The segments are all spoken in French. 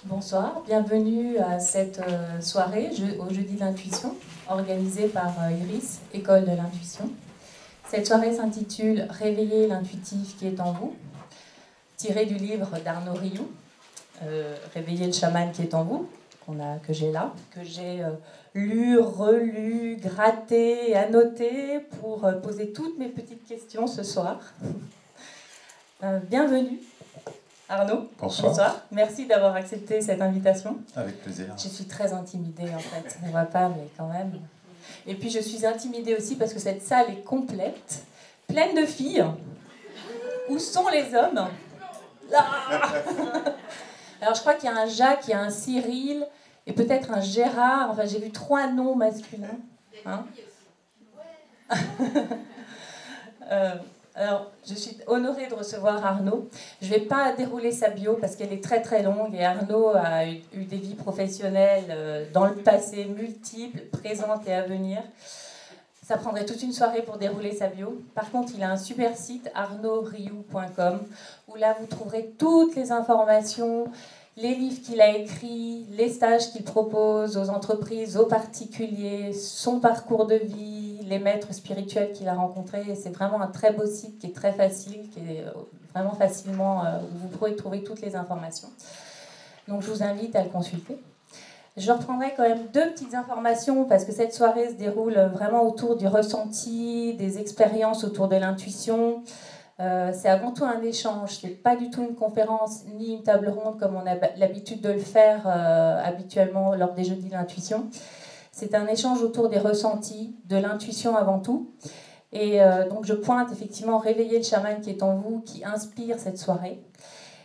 Bonsoir, bienvenue à cette soirée au Jeudi de l'Intuition, organisée par Iris, École de l'Intuition. Cette soirée s'intitule « Réveiller l'intuitif qui est en vous », tirée du livre d'Arnaud Rioux, « Réveiller le chaman qui est en vous », que j'ai là, que j'ai lu, relu, gratté, annoté pour poser toutes mes petites questions ce soir. Bienvenue. Arnaud, bonsoir. Merci d'avoir accepté cette invitation. Avec plaisir. Je suis très intimidée en fait, on ne voit pas, mais quand même. Et puis je suis intimidée aussi parce que cette salle est complète, pleine de filles. Où sont les hommes? Là. Alors je crois qu'il y a un Jacques, il y a un Cyril et peut-être un Gérard. Enfin, j'ai vu 3 noms masculins. Hein? Alors, je suis honorée de recevoir Arnaud. Je ne vais pas dérouler sa bio parce qu'elle est très très longue et Arnaud a eu des vies professionnelles dans le passé multiples, présentes et à venir. Ça prendrait toute une soirée pour dérouler sa bio. Par contre, il a un super site, arnaudrioux.com, où là vous trouverez toutes les informations, les livres qu'il a écrits, les stages qu'il propose aux entreprises, aux particuliers, son parcours de vie, les maîtres spirituels qu'il a rencontrés. C'est vraiment un très beau site qui est très facile, qui est vraiment facilement, où vous pourrez trouver toutes les informations. Donc je vous invite à le consulter. Je reprendrai quand même 2 petites informations parce que cette soirée se déroule vraiment autour du ressenti, des expériences autour de l'intuition. C'est avant tout un échange, c'est pas du tout une conférence ni une table ronde comme on a l'habitude de le faire habituellement lors des Jeudis de l'Intuition. C'est un échange autour des ressentis, de l'intuition avant tout. Et donc je pointe effectivement Réveiller le chaman qui est en vous, qui inspire cette soirée.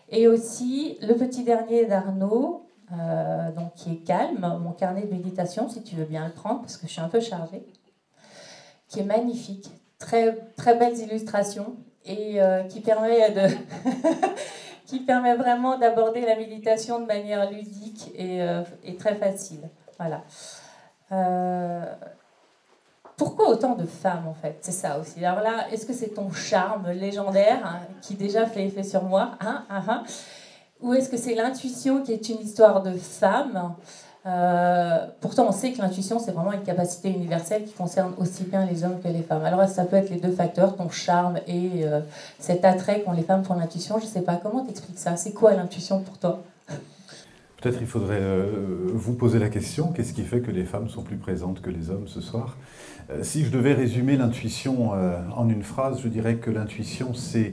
Et aussi le petit dernier d'Arnaud, donc qui est Calme, mon carnet de méditation, si tu veux bien le prendre, parce que je suis un peu chargée, qui est magnifique, très, très belles illustrations, et qui permet qui permet vraiment d'aborder la méditation de manière ludique et très facile. Voilà. Pourquoi autant de femmes en fait? C'est ça aussi. Alors là, est-ce que c'est ton charme légendaire hein, qui déjà fait effet sur moi ou est-ce que c'est l'intuition qui est une histoire de femmes? Pourtant, on sait que l'intuition, c'est vraiment une capacité universelle qui concerne aussi bien les hommes que les femmes. Alors, ça peut être les 2 facteurs, ton charme et cet attrait qu'ont les femmes pour l'intuition. Je ne sais pas, comment t'expliques ça? C'est quoi l'intuition pour toi? Peut-être il faudrait vous poser la question, qu'est-ce qui fait que les femmes sont plus présentes que les hommes ce soir? Si je devais résumer l'intuition en une phrase, je dirais que l'intuition, c'est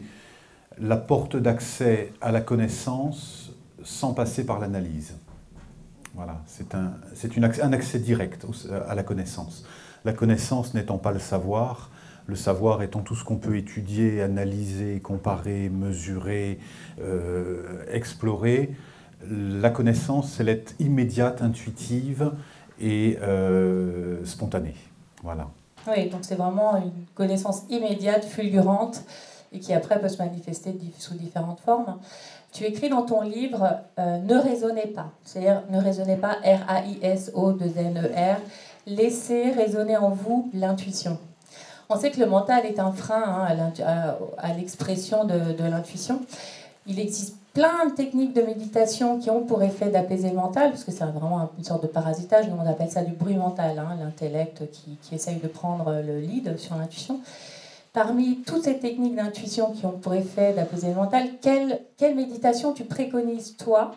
la porte d'accès à la connaissance sans passer par l'analyse. Voilà, c'est un accès direct à la connaissance. La connaissance n'étant pas le savoir étant tout ce qu'on peut étudier, analyser, comparer, mesurer, explorer. La connaissance, elle est immédiate, intuitive et spontanée. Voilà. Oui, donc c'est vraiment une connaissance immédiate, fulgurante, et qui après peut se manifester sous différentes formes. Tu écris dans ton livre « Ne raisonnez pas », c'est-à-dire « Ne raisonnez pas, R-A-I-S-O-2-N-E-R », laissez résonner en vous l'intuition. On sait que le mental est un frein à l'expression de l'intuition. Il existe plein de techniques de méditation qui ont pour effet d'apaiser le mental, parce que c'est vraiment une sorte de parasitage, nous on appelle ça du bruit mental, hein, l'intellect qui essaye de prendre le lead sur l'intuition. Parmi toutes ces techniques d'intuition qui ont pour effet d'apaiser le mental, quelle méditation tu préconises, toi,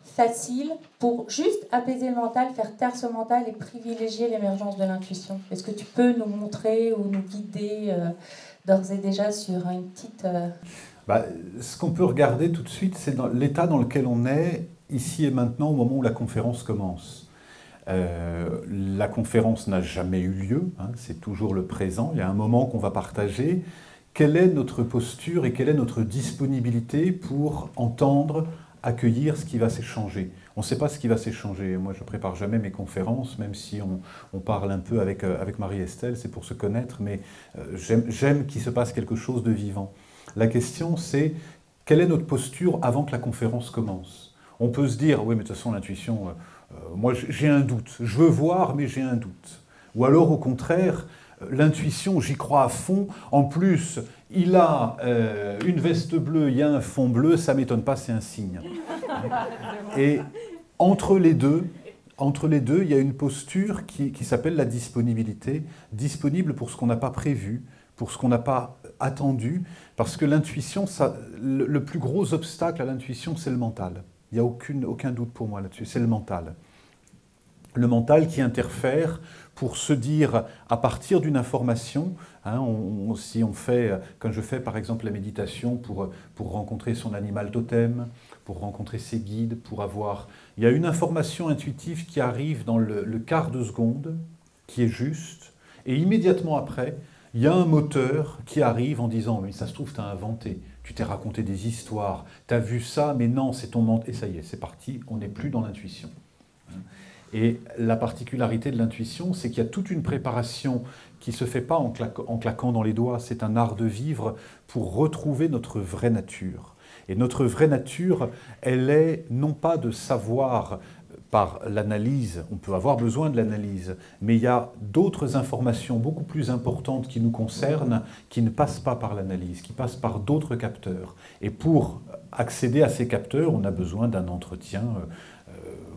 facile, pour juste apaiser le mental, faire taire ce mental et privilégier l'émergence de l'intuition? Est-ce que tu peux nous montrer ou nous guider d'ores et déjà sur une petite... Bah, ce qu'on peut regarder tout de suite, c'est l'état dans lequel on est ici et maintenant au moment où la conférence commence. La conférence n'a jamais eu lieu, hein, c'est toujours le présent, il y a un moment qu'on va partager. Quelle est notre posture et quelle est notre disponibilité pour entendre, accueillir ce qui va s'échanger? On ne sait pas ce qui va s'échanger. Moi, je ne prépare jamais mes conférences, même si on parle un peu avec Marie-Estelle, c'est pour se connaître, mais j'aime qu'il se passe quelque chose de vivant. La question, c'est quelle est notre posture avant que la conférence commence? On peut se dire, oui, mais de toute façon, l'intuition, moi j'ai un doute, je veux voir, mais j'ai un doute. Ou alors, au contraire, l'intuition, j'y crois à fond. En plus, il a une veste bleue, il y a un fond bleu, ça ne m'étonne pas, c'est un signe. Et entre les deux, il y a une posture qui s'appelle la disponibilité, disponible pour ce qu'on n'a pas prévu, pour ce qu'on n'a pas attendu, parce que l'intuition, le plus gros obstacle à l'intuition, c'est le mental. Il n'y a aucun doute pour moi là-dessus, c'est le mental. Le mental qui interfère pour se dire, à partir d'une information, hein, si on fait, quand je fais par exemple la méditation pour rencontrer son animal totem, pour rencontrer ses guides, pour avoir... Il y a une information intuitive qui arrive dans le quart de seconde, qui est juste, et immédiatement après, il y a un moteur qui arrive en disant « mais ça se trouve, tu as inventé, tu t'es raconté des histoires, tu as vu ça, mais non, c'est ton mental. » Et ça y est, c'est parti, on n'est plus dans l'intuition. Et la particularité de l'intuition, c'est qu'il y a toute une préparation qui ne se fait pas en claquant dans les doigts, c'est un art de vivre pour retrouver notre vraie nature. Et notre vraie nature, elle est non pas de savoir par l'analyse, on peut avoir besoin de l'analyse, mais il y a d'autres informations beaucoup plus importantes qui nous concernent, qui ne passent pas par l'analyse, qui passent par d'autres capteurs. Et pour accéder à ces capteurs, on a besoin d'un entretien,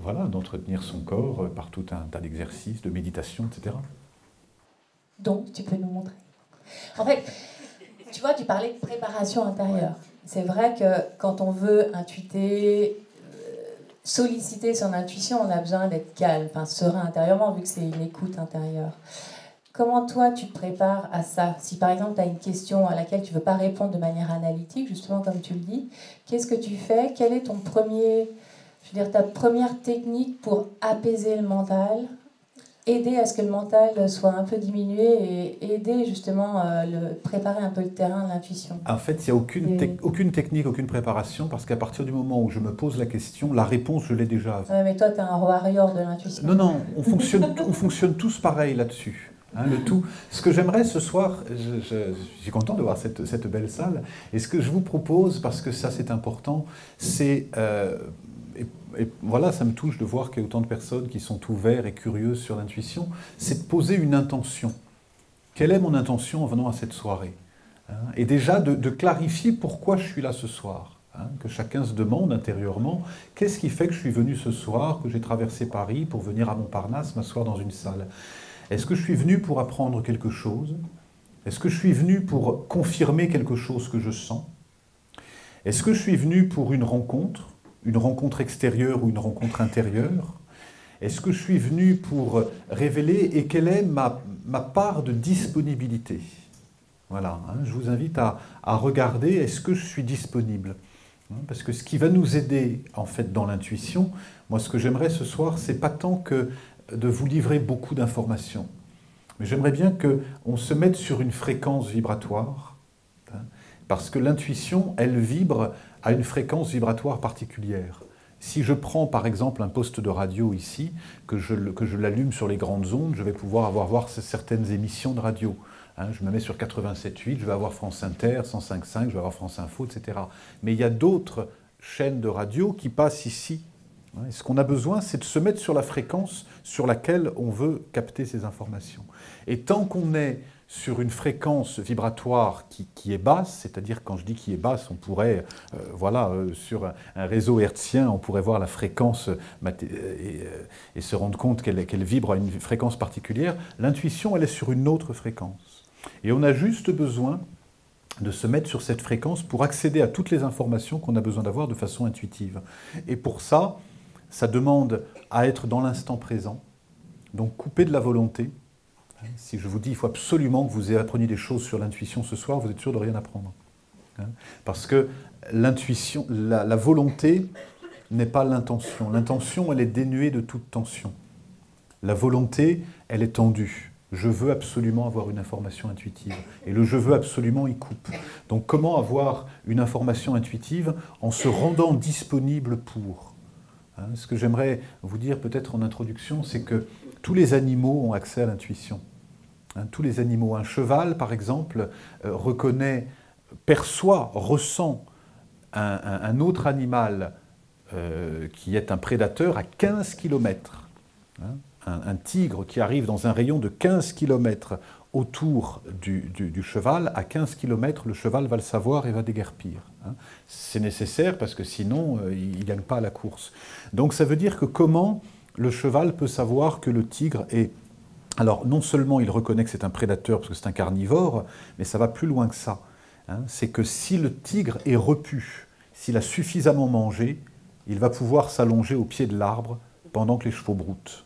voilà, d'entretenir son corps par tout un tas d'exercices, de méditation, etc. Donc, tu peux nous montrer. En fait, tu vois, tu parlais de préparation intérieure. C'est vrai que quand on veut intuiter, solliciter son intuition, on a besoin d'être calme, enfin serein intérieurement, vu que c'est une écoute intérieure. Comment toi, tu te prépares à ça? Si par exemple, tu as une question à laquelle tu ne veux pas répondre de manière analytique, justement comme tu le dis, qu'est-ce que tu fais? Quel est ton premier, je veux dire, ta première technique pour apaiser le mental, aider à ce que le mental soit un peu diminué et aider justement préparer un peu le terrain de l'intuition? En fait, il n'y a aucune technique, aucune préparation, parce qu'à partir du moment où je me pose la question, la réponse, je l'ai déjà. Ouais, mais toi, tu es un warrior de l'intuition. Non, non, on fonctionne tous pareil là-dessus. Hein, le tout. Ce que j'aimerais ce soir, je suis content de voir cette belle salle, et ce que je vous propose, parce que ça c'est important, c'est... Et voilà, ça me touche de voir qu'il y a autant de personnes qui sont ouvertes et curieuses sur l'intuition, c'est de poser une intention. Quelle est mon intention en venant à cette soirée? Et déjà de clarifier pourquoi je suis là ce soir. Que chacun se demande intérieurement, qu'est-ce qui fait que je suis venu ce soir, que j'ai traversé Paris pour venir à Montparnasse m'asseoir dans une salle? Est-ce que je suis venu pour apprendre quelque chose? Est-ce que je suis venu pour confirmer quelque chose que je sens? Est-ce que je suis venu pour une rencontre extérieure ou une rencontre intérieure? Est-ce que je suis venu pour révéler et quelle est ma part de disponibilité? Voilà, hein, je vous invite à regarder, est-ce que je suis disponible? Parce que ce qui va nous aider en fait dans l'intuition, moi ce que j'aimerais ce soir, c'est pas tant que de vous livrer beaucoup d'informations, mais j'aimerais bien qu'on se mette sur une fréquence vibratoire, hein, parce que l'intuition, elle vibre à une fréquence vibratoire particulière. Si je prends par exemple un poste de radio ici, que je l'allume sur les grandes ondes, je vais pouvoir voir certaines émissions de radio. Hein, je me mets sur 87.8, je vais avoir France Inter, 105.5, je vais avoir France Info, etc. Mais il y a d'autres chaînes de radio qui passent ici. Et ce qu'on a besoin, c'est de se mettre sur la fréquence sur laquelle on veut capter ces informations. Et tant qu'on est sur une fréquence vibratoire qui est basse, c'est-à-dire quand je dis qui est basse, on pourrait, sur un réseau hertzien, on pourrait voir la fréquence et se rendre compte qu'elle vibre à une fréquence particulière. L'intuition, elle est sur une autre fréquence. Et on a juste besoin de se mettre sur cette fréquence pour accéder à toutes les informations qu'on a besoin d'avoir de façon intuitive. Et pour ça, ça demande à être dans l'instant présent, donc couper de la volonté. Si je vous dis, il faut absolument que vous appreniez des choses sur l'intuition ce soir, vous êtes sûr de rien apprendre. hein, parce que l'intuition, la volonté n'est pas l'intention. L'intention, elle est dénuée de toute tension. La volonté, elle est tendue. Je veux absolument avoir une information intuitive. Et le « je veux absolument », il coupe. Donc comment avoir une information intuitive en se rendant disponible pour, hein, ce que j'aimerais vous dire peut-être en introduction, c'est que tous les animaux ont accès à l'intuition. Hein, tous les animaux. Un cheval, par exemple, reconnaît, perçoit, ressent un autre animal qui est un prédateur à 15 km. Hein, un tigre qui arrive dans un rayon de 15 km autour du cheval, à 15 km, le cheval va le savoir et va déguerpir. Hein. C'est nécessaire parce que sinon, il ne gagne pas la course. Donc ça veut dire que comment le cheval peut savoir que le tigre est... Alors non seulement il reconnaît que c'est un prédateur parce que c'est un carnivore, mais ça va plus loin que ça. Hein. C'est que si le tigre est repu, s'il a suffisamment mangé, il va pouvoir s'allonger au pied de l'arbre pendant que les chevaux broutent.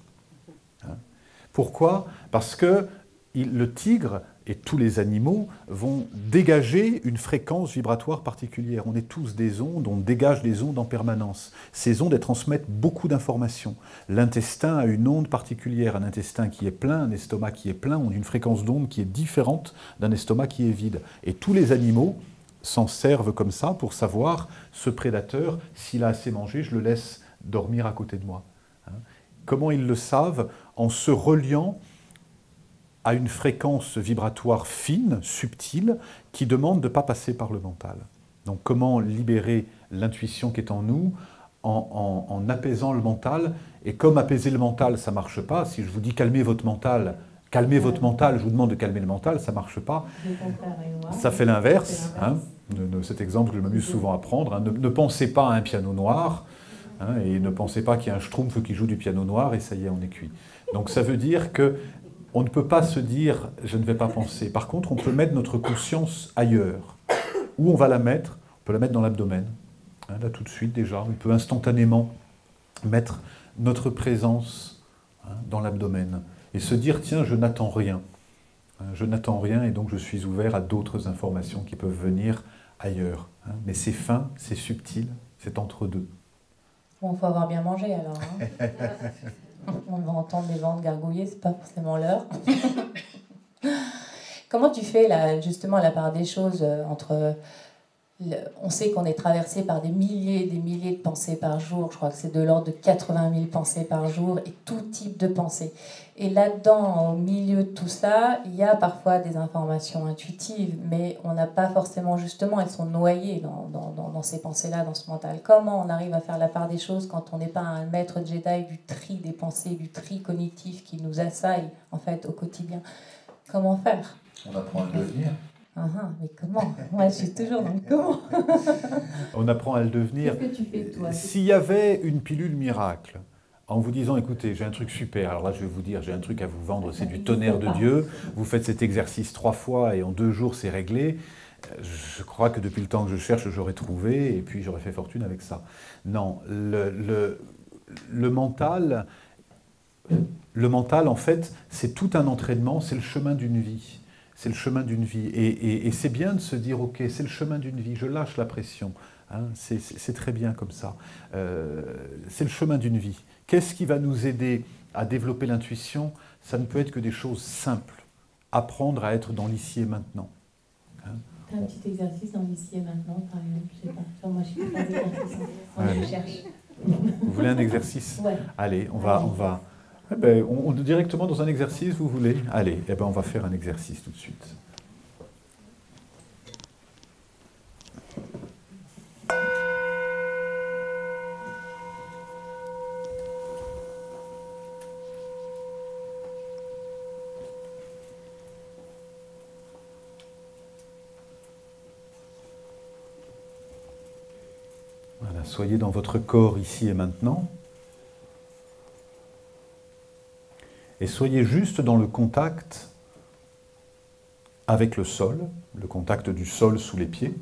Pourquoi? Parce que le tigre et tous les animaux vont dégager une fréquence vibratoire particulière. On est tous des ondes, on dégage des ondes en permanence. Ces ondes, elles transmettent beaucoup d'informations. L'intestin a une onde particulière. Un intestin qui est plein, un estomac qui est plein, ont une fréquence d'onde qui est différente d'un estomac qui est vide. Et tous les animaux s'en servent comme ça pour savoir, ce prédateur, s'il a assez mangé, je le laisse dormir à côté de moi. Comment ils le savent? En se reliant à une fréquence vibratoire fine, subtile, qui demande de ne pas passer par le mental. Donc comment libérer l'intuition qui est en nous en apaisant le mental? Et comme apaiser le mental, ça ne marche pas, si je vous dis calmez votre mental, je vous demande de calmer le mental, ça ne marche pas. Ça fait l'inverse. Hein. Cet exemple, je m'amuse souvent à prendre. Hein. Ne pensez pas à un piano noir. Hein, et ne pensez pas qu'il y a un schtroumpf qui joue du piano noir et ça y est, on est cuit. Donc ça veut dire qu'on ne peut pas se dire « je ne vais pas penser ». Par contre, on peut mettre notre conscience ailleurs. Où on va la mettre? On peut la mettre dans l'abdomen. Hein, là, tout de suite, déjà. On peut instantanément mettre notre présence, hein, dans l'abdomen et se dire « tiens, je n'attends rien ». Hein, je n'attends rien et donc je suis ouvert à d'autres informations qui peuvent venir ailleurs. Hein. Mais c'est fin, c'est subtil, c'est entre deux. Bon, il faut avoir bien mangé alors. Hein. On va entendre les ventes gargouiller, c'est pas forcément l'heure. Comment tu fais là, justement la part des choses entre... On sait qu'on est traversé par des milliers de pensées par jour. Je crois que c'est de l'ordre de 80 000 pensées par jour et tout type de pensées. Et là-dedans, au milieu de tout ça, il y a parfois des informations intuitives, mais on n'a pas forcément, justement, elles sont noyées dans ces pensées-là, dans ce mental. Comment on arrive à faire la part des choses quand on n'est pas un maître Jedi du tri des pensées, du tri cognitif qui nous assaille, en fait, au quotidien? Comment faire? On apprend à le devenir. Mais comment? Moi, je suis toujours dans le comment. On apprend à le devenir. Qu'est-ce que tu fais, toi? S'il y avait une pilule miracle, en vous disant, écoutez, j'ai un truc super, alors là, je vais vous dire, j'ai un truc à vous vendre, c'est du tonnerre de Dieu, vous faites cet exercice 3 fois et en 2 jours, c'est réglé, je crois que depuis le temps que je cherche, j'aurais trouvé et puis j'aurais fait fortune avec ça. Non, le mental, en fait, c'est tout un entraînement, c'est le chemin d'une vie. C'est le chemin d'une vie. Et c'est bien de se dire, ok, c'est le chemin d'une vie, je lâche la pression. Hein, c'est très bien comme ça. C'est le chemin d'une vie. Qu'est-ce qui va nous aider à développer l'intuition? Ça ne peut être que des choses simples. Apprendre à être dans l'ici et maintenant. Hein? Tu as un petit exercice dans l'ici et maintenant, par exemple? Je sais pas. Enfin, moi, je fais pas d'exercice. Je cherche. Vous voulez un exercice? Ouais. Allez, on va... Eh ben, directement dans un exercice, vous voulez? Allez, eh ben, on va faire un exercice tout de suite. Voilà, soyez dans votre corps ici et maintenant. Et soyez juste dans le contact avec le sol, le contact du sol sous les pieds,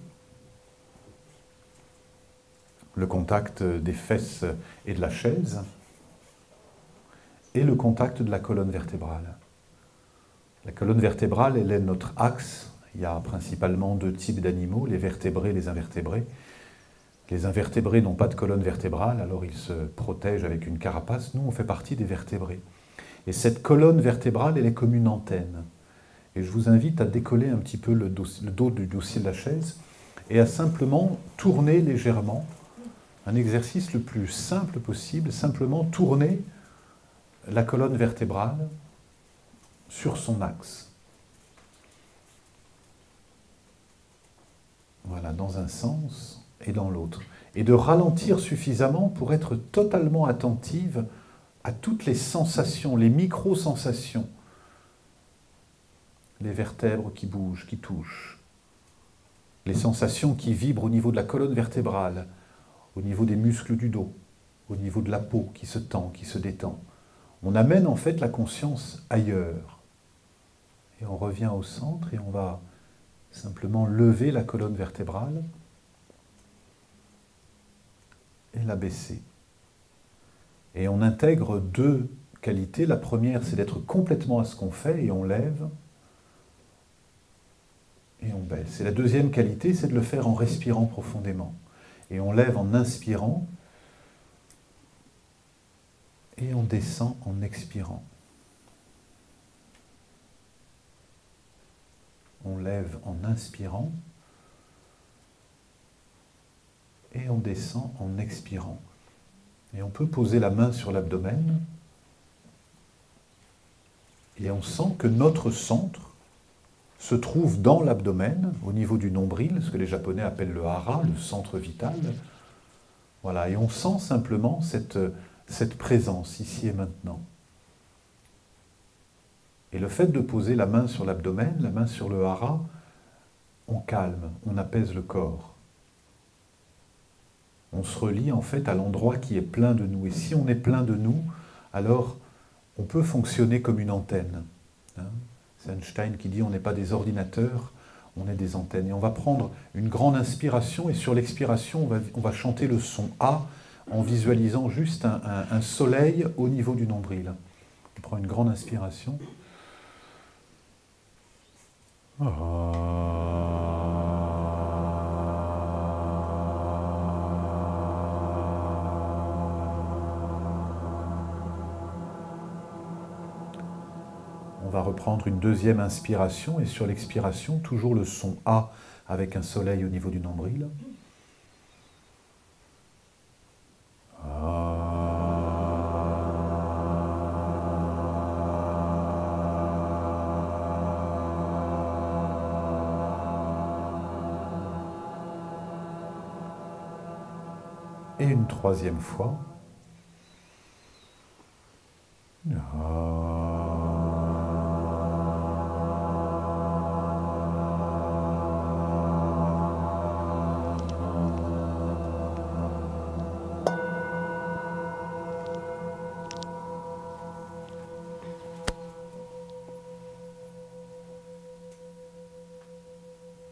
le contact des fesses et de la chaise, et le contact de la colonne vertébrale. La colonne vertébrale, elle est notre axe Il y a principalement 2 types d'animaux, les vertébrés et les invertébrés. Les invertébrés n'ont pas de colonne vertébrale, alors ils se protègent avec une carapace. Nous, on fait partie des vertébrés. Et cette colonne vertébrale, elle est comme une antenne. Et je vous invite à décoller un petit peu le dos du dossier de la chaise et à simplement tourner légèrement. Un exercice le plus simple possible, simplement tourner la colonne vertébrale sur son axe. Voilà, dans un sens et dans l'autre. Et de ralentir suffisamment pour être totalement attentive à toutes les sensations, les micro-sensations. Les vertèbres qui bougent, qui touchent. Les sensations qui vibrent au niveau de la colonne vertébrale, au niveau des muscles du dos, au niveau de la peau qui se tend, qui se détend. On amène en fait la conscience ailleurs. Et on revient au centre et on va simplement lever la colonne vertébrale et la baisser. Et on intègre 2 qualités. La première, c'est d'être complètement à ce qu'on fait et on lève et on baisse. Et la deuxième qualité, c'est de le faire en respirant profondément. Et on lève en inspirant et on descend en expirant. On lève en inspirant et on descend en expirant. Et on peut poser la main sur l'abdomen et on sent que notre centre se trouve dans l'abdomen, au niveau du nombril, ce que les Japonais appellent le hara, le centre vital. Voilà, et on sent simplement cette présence ici et maintenant. Et le fait de poser la main sur l'abdomen, la main sur le hara, on calme, on apaise le corps. On se relie en fait à l'endroit qui est plein de nous. Et si on est plein de nous, alors on peut fonctionner comme une antenne. C'est Einstein qui dit on n'est pas des ordinateurs, on est des antennes. Et on va prendre une grande inspiration et sur l'expiration, on va chanter le son A en visualisant juste un soleil au niveau du nombril. On prend une grande inspiration. On va reprendre une deuxième inspiration et sur l'expiration, toujours le son A avec un soleil au niveau du nombril. Et une troisième fois.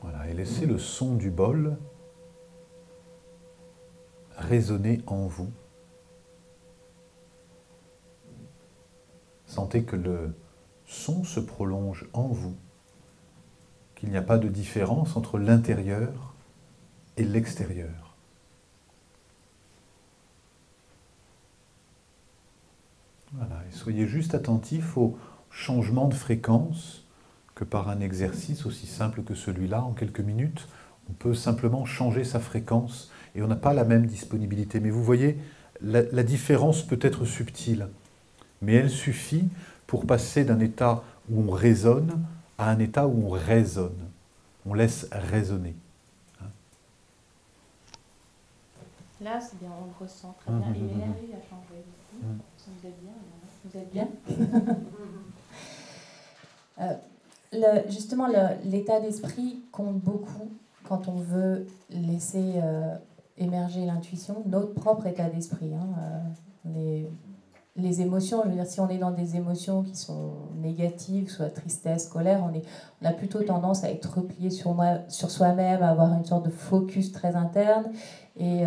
Voilà, et laissez le son du bol résonner en vous. Sentez que le son se prolonge en vous, qu'il n'y a pas de différence entre l'intérieur et l'extérieur. Voilà, et soyez juste attentifs au changement de fréquence que par un exercice aussi simple que celui-là, en quelques minutes, on peut simplement changer sa fréquence et on n'a pas la même disponibilité. Mais vous voyez, la différence peut être subtile, mais elle suffit pour passer d'un état où on résonne à un état où on résonne. On laisse résonner. Là, c'est bien, on le ressent très bien. Et l'énergie a changé. Vous êtes bien, vous êtes bien. Justement, l'état d'esprit compte beaucoup quand on veut laisser émerger l'intuition, notre propre état d'esprit. Les émotions, je veux dire, si on est dans des émotions qui sont négatives, soit tristesse, colère, on a plutôt tendance à être replié sur soi-même, à avoir une sorte de focus très interne. Et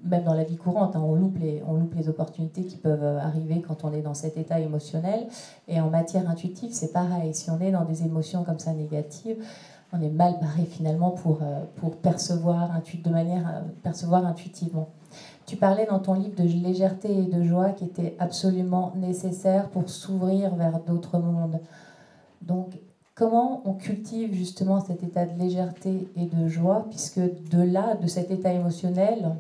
même dans la vie courante, hein, on loupe les opportunités qui peuvent arriver quand on est dans cet état émotionnel. Et en matière intuitive, c'est pareil. Si on est dans des émotions comme ça négatives, on est mal barré finalement pour percevoir intuitivement. Tu parlais dans ton livre de légèreté et de joie qui étaient absolument nécessaires pour s'ouvrir vers d'autres mondes. Donc, comment on cultive justement cet état de légèreté et de joie, puisque de cet état émotionnel,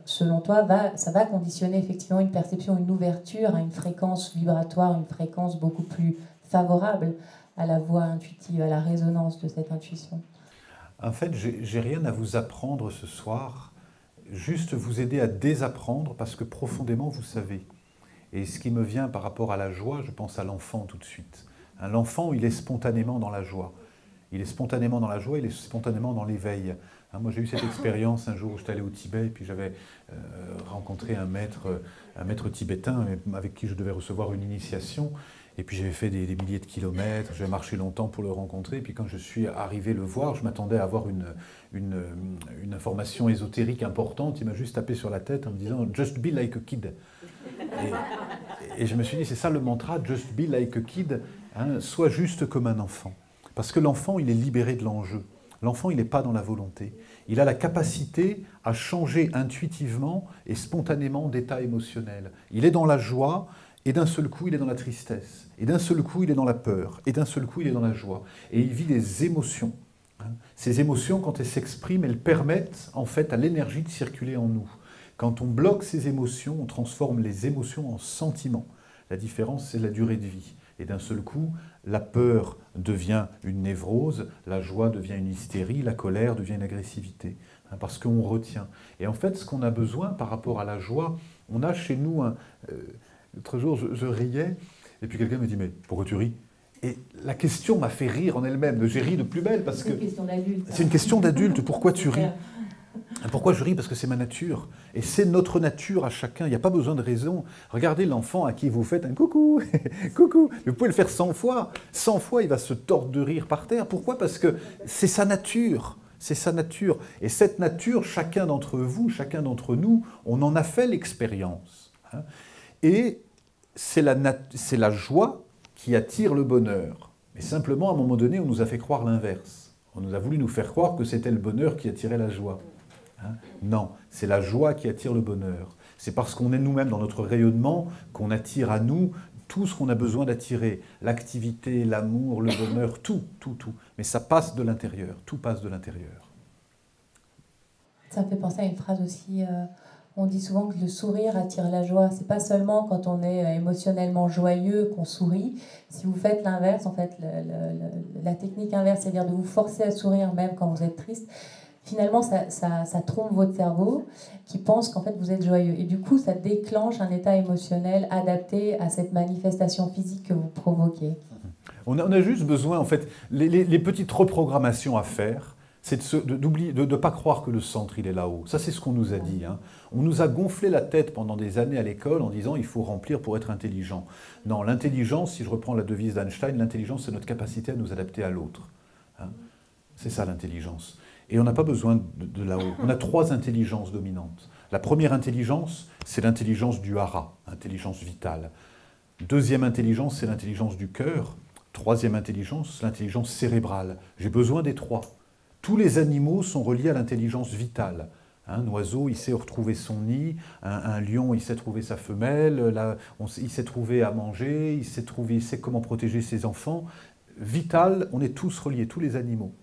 selon toi, ça va conditionner effectivement une perception, une ouverture à une fréquence vibratoire, une fréquence beaucoup plus favorable à la voix intuitive, à la résonance de cette intuition. En fait, j'ai rien à vous apprendre ce soir, juste vous aider à désapprendre parce que profondément vous savez. Et ce qui me vient par rapport à la joie, je pense à l'enfant tout de suite. L'enfant, il est spontanément dans la joie. Il est spontanément dans la joie, il est spontanément dans l'éveil. Moi, j'ai eu cette expérience un jour où j'étais allé au Tibet et puis j'avais rencontré un maître tibétain avec qui je devais recevoir une initiation. Et puis j'avais fait des milliers de kilomètres, j'avais marché longtemps pour le rencontrer. Et puis quand je suis arrivé le voir, je m'attendais à avoir une information ésotérique importante. Il m'a juste tapé sur la tête en me disant « Just be like a kid ». Et je me suis dit, c'est ça le mantra, « Just be like a kid », hein, sois juste comme un enfant. Parce que l'enfant, il est libéré de l'enjeu. L'enfant, il n'est pas dans la volonté. Il a la capacité à changer intuitivement et spontanément d'état émotionnel. Il est dans la joie, et d'un seul coup, il est dans la tristesse. Et d'un seul coup, il est dans la peur. Et d'un seul coup, il est dans la joie. Et il vit des émotions. Ces émotions, quand elles s'expriment, elles permettent en fait à l'énergie de circuler en nous. Quand on bloque ces émotions, on transforme les émotions en sentiments. La différence, c'est la durée de vie. Et d'un seul coup, la peur devient une névrose, la joie devient une hystérie, la colère devient une agressivité. Parce qu'on retient. Et en fait, ce qu'on a besoin par rapport à la joie, on a chez nous l'autre jour, je riais, et puis quelqu'un me dit « Mais pourquoi tu ris ?» Et la question m'a fait rire en elle-même. J'ai ri de plus belle parce que... C'est une question d'adulte. C'est une question d'adulte. Pourquoi tu ris ? Pourquoi je ris ? Parce que c'est ma nature. Et c'est notre nature à chacun. Il n'y a pas besoin de raison. Regardez l'enfant à qui vous faites un coucou. Coucou. Vous pouvez le faire 100 fois. 100 fois, il va se tordre de rire par terre. Pourquoi ? Parce que c'est sa nature. C'est sa nature. Et cette nature, chacun d'entre vous, chacun d'entre nous, on en a fait l'expérience. Et c'est la joie qui attire le bonheur. Mais simplement, à un moment donné, on nous a fait croire l'inverse. On nous a voulu nous faire croire que c'était le bonheur qui attirait la joie. Non, c'est la joie qui attire le bonheur. C'est parce qu'on est nous-mêmes dans notre rayonnement qu'on attire à nous tout ce qu'on a besoin d'attirer. L'activité, l'amour, le bonheur, tout. Mais ça passe de l'intérieur, tout passe de l'intérieur. Ça me fait penser à une phrase aussi... On dit souvent que le sourire attire la joie. C'est pas seulement quand on est émotionnellement joyeux qu'on sourit. Si vous faites l'inverse, en fait, la technique inverse, c'est-à-dire de vous forcer à sourire même quand vous êtes triste, finalement, ça trompe votre cerveau qui pense qu'en fait vous êtes joyeux. Et du coup, ça déclenche un état émotionnel adapté à cette manifestation physique que vous provoquez. On a juste besoin, en fait, les petites reprogrammations à faire, c'est de ne pas croire que le centre, il est là-haut. Ça, c'est ce qu'on nous a dit. On nous a gonflé la tête pendant des années à l'école en disant « il faut remplir pour être intelligent ». Non, l'intelligence, si je reprends la devise d'Einstein, l'intelligence, c'est notre capacité à nous adapter à l'autre. C'est ça, l'intelligence. Et on n'a pas besoin de là-haut. On a 3 intelligences dominantes. La première intelligence, c'est l'intelligence du hara, intelligence vitale. Deuxième intelligence, c'est l'intelligence du cœur. Troisième intelligence, l'intelligence cérébrale. J'ai besoin des 3. Tous les animaux sont reliés à l'intelligence vitale. Un oiseau, il sait retrouver son nid. Un lion, il sait trouver sa femelle. Il sait trouver à manger. Il sait comment protéger ses enfants. Vital, on est tous reliés, tous les animaux.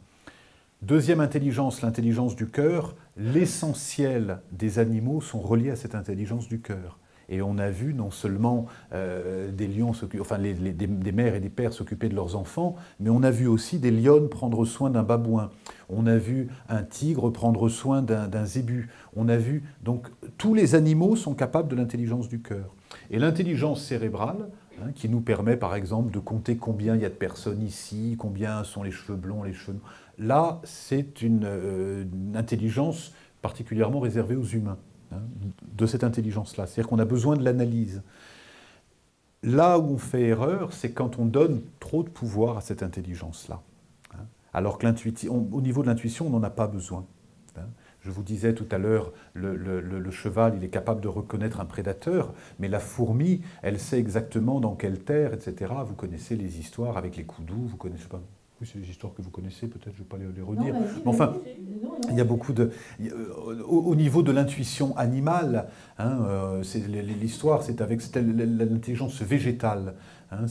Deuxième intelligence, l'intelligence du cœur. L'essentiel des animaux sont reliés à cette intelligence du cœur. Et on a vu non seulement des lions, des mères et des pères s'occuper de leurs enfants, mais on a vu aussi des lionnes prendre soin d'un babouin. On a vu un tigre prendre soin d'un zébu. On a vu, donc, tous les animaux sont capables de l'intelligence du cœur. Et l'intelligence cérébrale, qui nous permet, par exemple, de compter combien il y a de personnes ici, combien sont les cheveux blonds, les cheveux noirs. Là, c'est une intelligence particulièrement réservée aux humains. De cette intelligence-là. C'est-à-dire qu'on a besoin de l'analyse. Là où on fait erreur, c'est quand on donne trop de pouvoir à cette intelligence-là. Alors que au niveau de l'intuition, on n'en a pas besoin. Je vous disais tout à l'heure, le cheval, il est capable de reconnaître un prédateur, mais la fourmi, elle sait exactement dans quelle terre, etc. Vous connaissez les histoires avec les koudous, vous connaissez pas. Oui, c'est des histoires que vous connaissez, peut-être, je ne vais pas les redire. Mais enfin, il y a beaucoup de... Au niveau de l'intuition animale, hein, l'histoire, c'est avec l'intelligence végétale. Hein,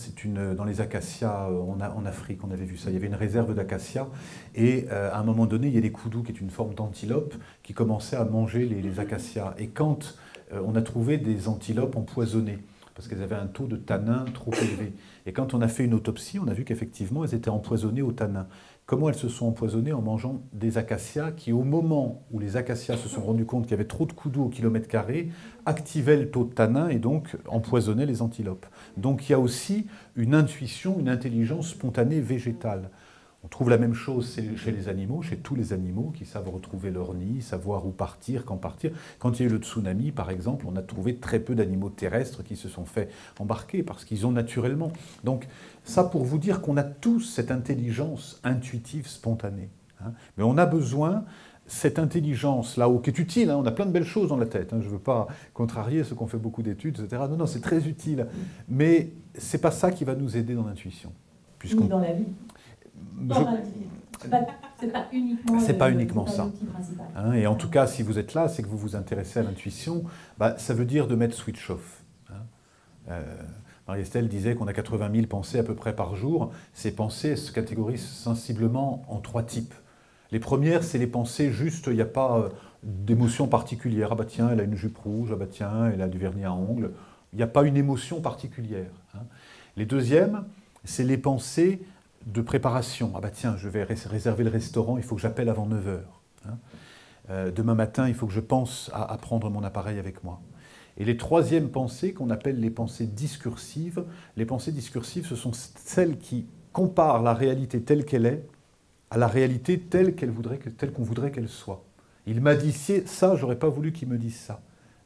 dans les acacias en Afrique, on avait vu ça. Il y avait une réserve d'acacias et à un moment donné, il y a des koudous, qui est une forme d'antilope, qui commençaient à manger les acacias. Et quand on a trouvé des antilopes empoisonnées, parce qu'elles avaient un taux de tanin trop élevé. Et quand on a fait une autopsie, on a vu qu'effectivement, elles étaient empoisonnées au tanin. Comment elles se sont empoisonnées? En mangeant des acacias qui, au moment où les acacias se sont rendus compte qu'il y avait trop de koudous au kilomètre carré, activaient le taux de tanin et donc empoisonnaient les antilopes. Donc il y a aussi une intuition, une intelligence spontanée végétale. On trouve la même chose chez les animaux, chez tous les animaux qui savent retrouver leur nid, savoir où partir, quand partir. Quand il y a eu le tsunami, par exemple, on a trouvé très peu d'animaux terrestres qui se sont fait embarquer parce qu'ils ont naturellement. Donc ça pour vous dire qu'on a tous cette intelligence intuitive spontanée. Hein. Mais on a besoin, cette intelligence-là, qui est utile, hein, on a plein de belles choses dans la tête, hein, je ne veux pas contrarier ceux qui ont fait beaucoup d'études, etc. Non, c'est très utile. Mais ce n'est pas ça qui va nous aider dans l'intuition. Ni dans la vie. C'est pas uniquement ça. Hein, et en tout cas, si vous êtes là, c'est que vous vous intéressez à l'intuition, ça veut dire de mettre switch off. Hein. Marie-Estelle disait qu'on a 80 000 pensées à peu près par jour. Ces pensées se catégorisent sensiblement en 3 types. Les premières, c'est les pensées juste, il n'y a pas d'émotion particulière. Ah bah tiens, elle a une jupe rouge, ah bah tiens, elle a du vernis à ongles. Il n'y a pas une émotion particulière. Hein. Les deuxièmes, c'est les pensées de préparation. Ah bah tiens, je vais réserver le restaurant, il faut que j'appelle avant 9 heures. Hein. Demain matin, il faut que je pense à prendre mon appareil avec moi. Et les troisièmes pensées, qu'on appelle les pensées discursives, ce sont celles qui comparent la réalité telle qu'elle est à la réalité telle qu'on voudrait qu'elle soit. Il m'a dit ça, j'aurais pas voulu qu'il me dise ça.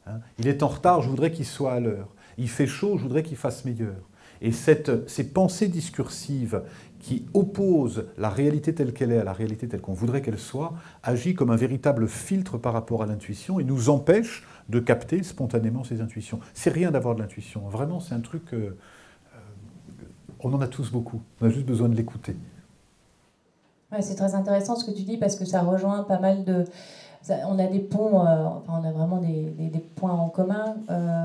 Hein. Il est en retard, je voudrais qu'il soit à l'heure. Il fait chaud, je voudrais qu'il fasse meilleur. Et ces pensées discursives qui opposent la réalité telle qu'elle est à la réalité telle qu'on voudrait qu'elle soit, agit comme un véritable filtre par rapport à l'intuition et nous empêche de capter spontanément ces intuitions. C'est rien d'avoir de l'intuition. Vraiment, c'est un truc... on en a tous beaucoup. On a juste besoin de l'écouter. Ouais, c'est très intéressant ce que tu dis parce que ça rejoint pas mal de... On a des ponts, on a vraiment des points en commun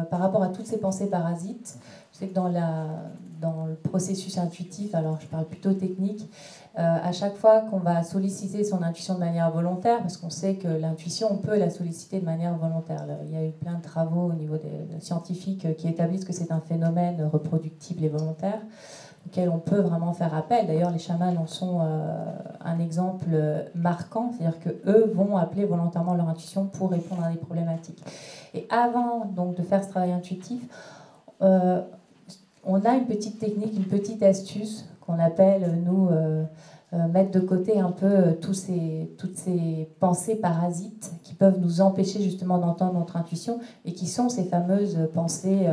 par rapport à toutes ces pensées parasites. Je sais que dans le processus intuitif, alors je parle plutôt technique, à chaque fois qu'on va solliciter son intuition de manière volontaire, parce qu'on sait que l'intuition, on peut la solliciter de manière volontaire. Il y a eu plein de travaux au niveau des scientifiques qui établissent que c'est un phénomène reproductible et volontaire, auquel on peut vraiment faire appel. D'ailleurs, les chamans en sont un exemple marquant, c'est-à-dire qu'eux vont appeler volontairement leur intuition pour répondre à des problématiques. Et avant donc, de faire ce travail intuitif, on a une petite technique, une petite astuce qu'on appelle, nous, mettre de côté un peu toutes ces pensées parasites qui peuvent nous empêcher justement d'entendre notre intuition et qui sont ces fameuses pensées...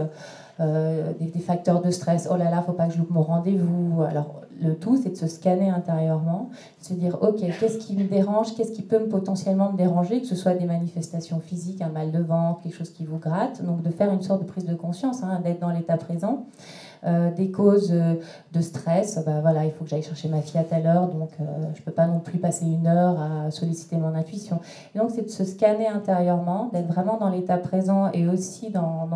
des facteurs de stress. Oh là là, faut pas que je loupe mon rendez-vous. Alors, le tout, c'est de se scanner intérieurement, de se dire, ok, qu'est-ce qui me dérange, qu'est-ce qui peut potentiellement me déranger, que ce soit des manifestations physiques, un mal de ventre, quelque chose qui vous gratte. Donc, de faire une sorte de prise de conscience, hein, d'être dans l'état présent. Des causes de stress, voilà, il faut que j'aille chercher ma fille à telle heure, donc je ne peux pas non plus passer 1 heure à solliciter mon intuition. Et donc c'est de se scanner intérieurement, d'être vraiment dans l'état présent et aussi dans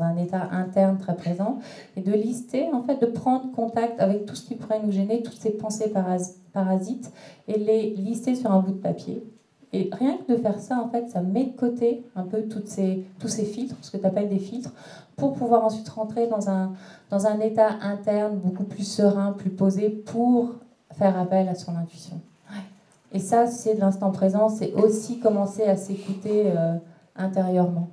un état interne très présent, et de lister, en fait, de prendre contact avec tout ce qui pourrait nous gêner, toutes ces pensées parasites, et les lister sur un bout de papier. Et rien que de faire ça, en fait, ça met de côté un peu tous ces filtres, ce que tu appelles des filtres, pour pouvoir ensuite rentrer dans un état interne beaucoup plus serein, plus posé, pour faire appel à son intuition. Ouais. Et ça, c'est de l'instant présent, c'est aussi commencer à s'écouter intérieurement.